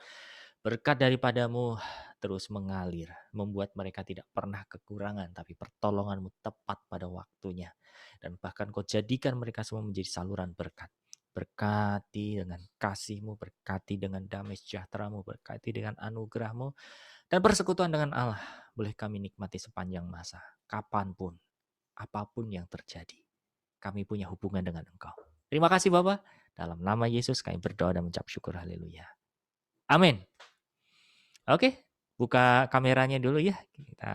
Berkat daripada-Mu terus mengalir. Membuat mereka tidak pernah kekurangan. Tapi pertolongan-Mu tepat pada waktunya. Dan bahkan Kau jadikan mereka semua menjadi saluran berkat. Berkati dengan kasih-Mu, berkati dengan damai sejahtera-Mu, berkati dengan anugerah-Mu. Dan persekutuan dengan Allah boleh kami nikmati sepanjang masa, kapanpun. apapun yang terjadi. Kami punya hubungan dengan Engkau. Terima kasih Bapa. Dalam nama Yesus kami berdoa dan mengucap syukur. Haleluya. Amin. Oke, buka kameranya dulu ya.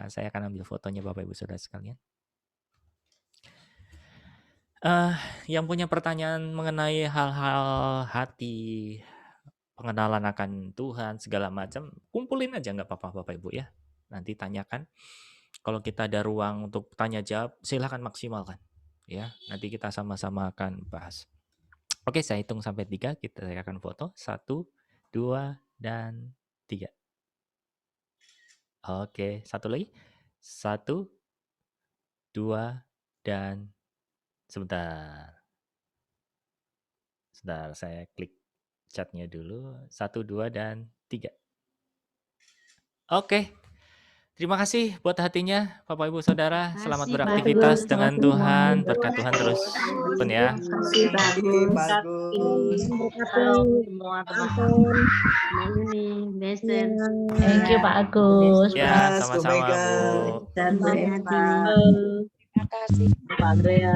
Saya akan ambil fotonya Bapak Ibu Saudara sekalian. Yang punya pertanyaan mengenai hal-hal hati, pengenalan akan Tuhan, segala macam, kumpulin aja nggak apa-apa Bapak Ibu ya. Nanti tanyakan. Kalau kita ada ruang untuk tanya jawab, silahkan maksimalkan. Ya, nanti kita sama-sama akan bahas. Oke, saya hitung sampai 3, kita akan foto. 1, 2, dan 3. Oke, satu lagi. 1, 2, dan sebentar. Sebentar, saya klik chatnya dulu. 1, 2, dan 3. Oke. Terima kasih buat hatinya, Bapak Ibu Saudara. Selamat Terima kasih, beraktivitas bagus. dengan Tuhan. Berkat Tuhan terus. Pun ya. Kasih bagus. Bagus. Halo semua teman-teman. Ini Besen. Thank you Pak Agus. Ya, Mas, sama-sama Omega. Bu. Dan Bu Eva. Terima kasih Pak Andrea.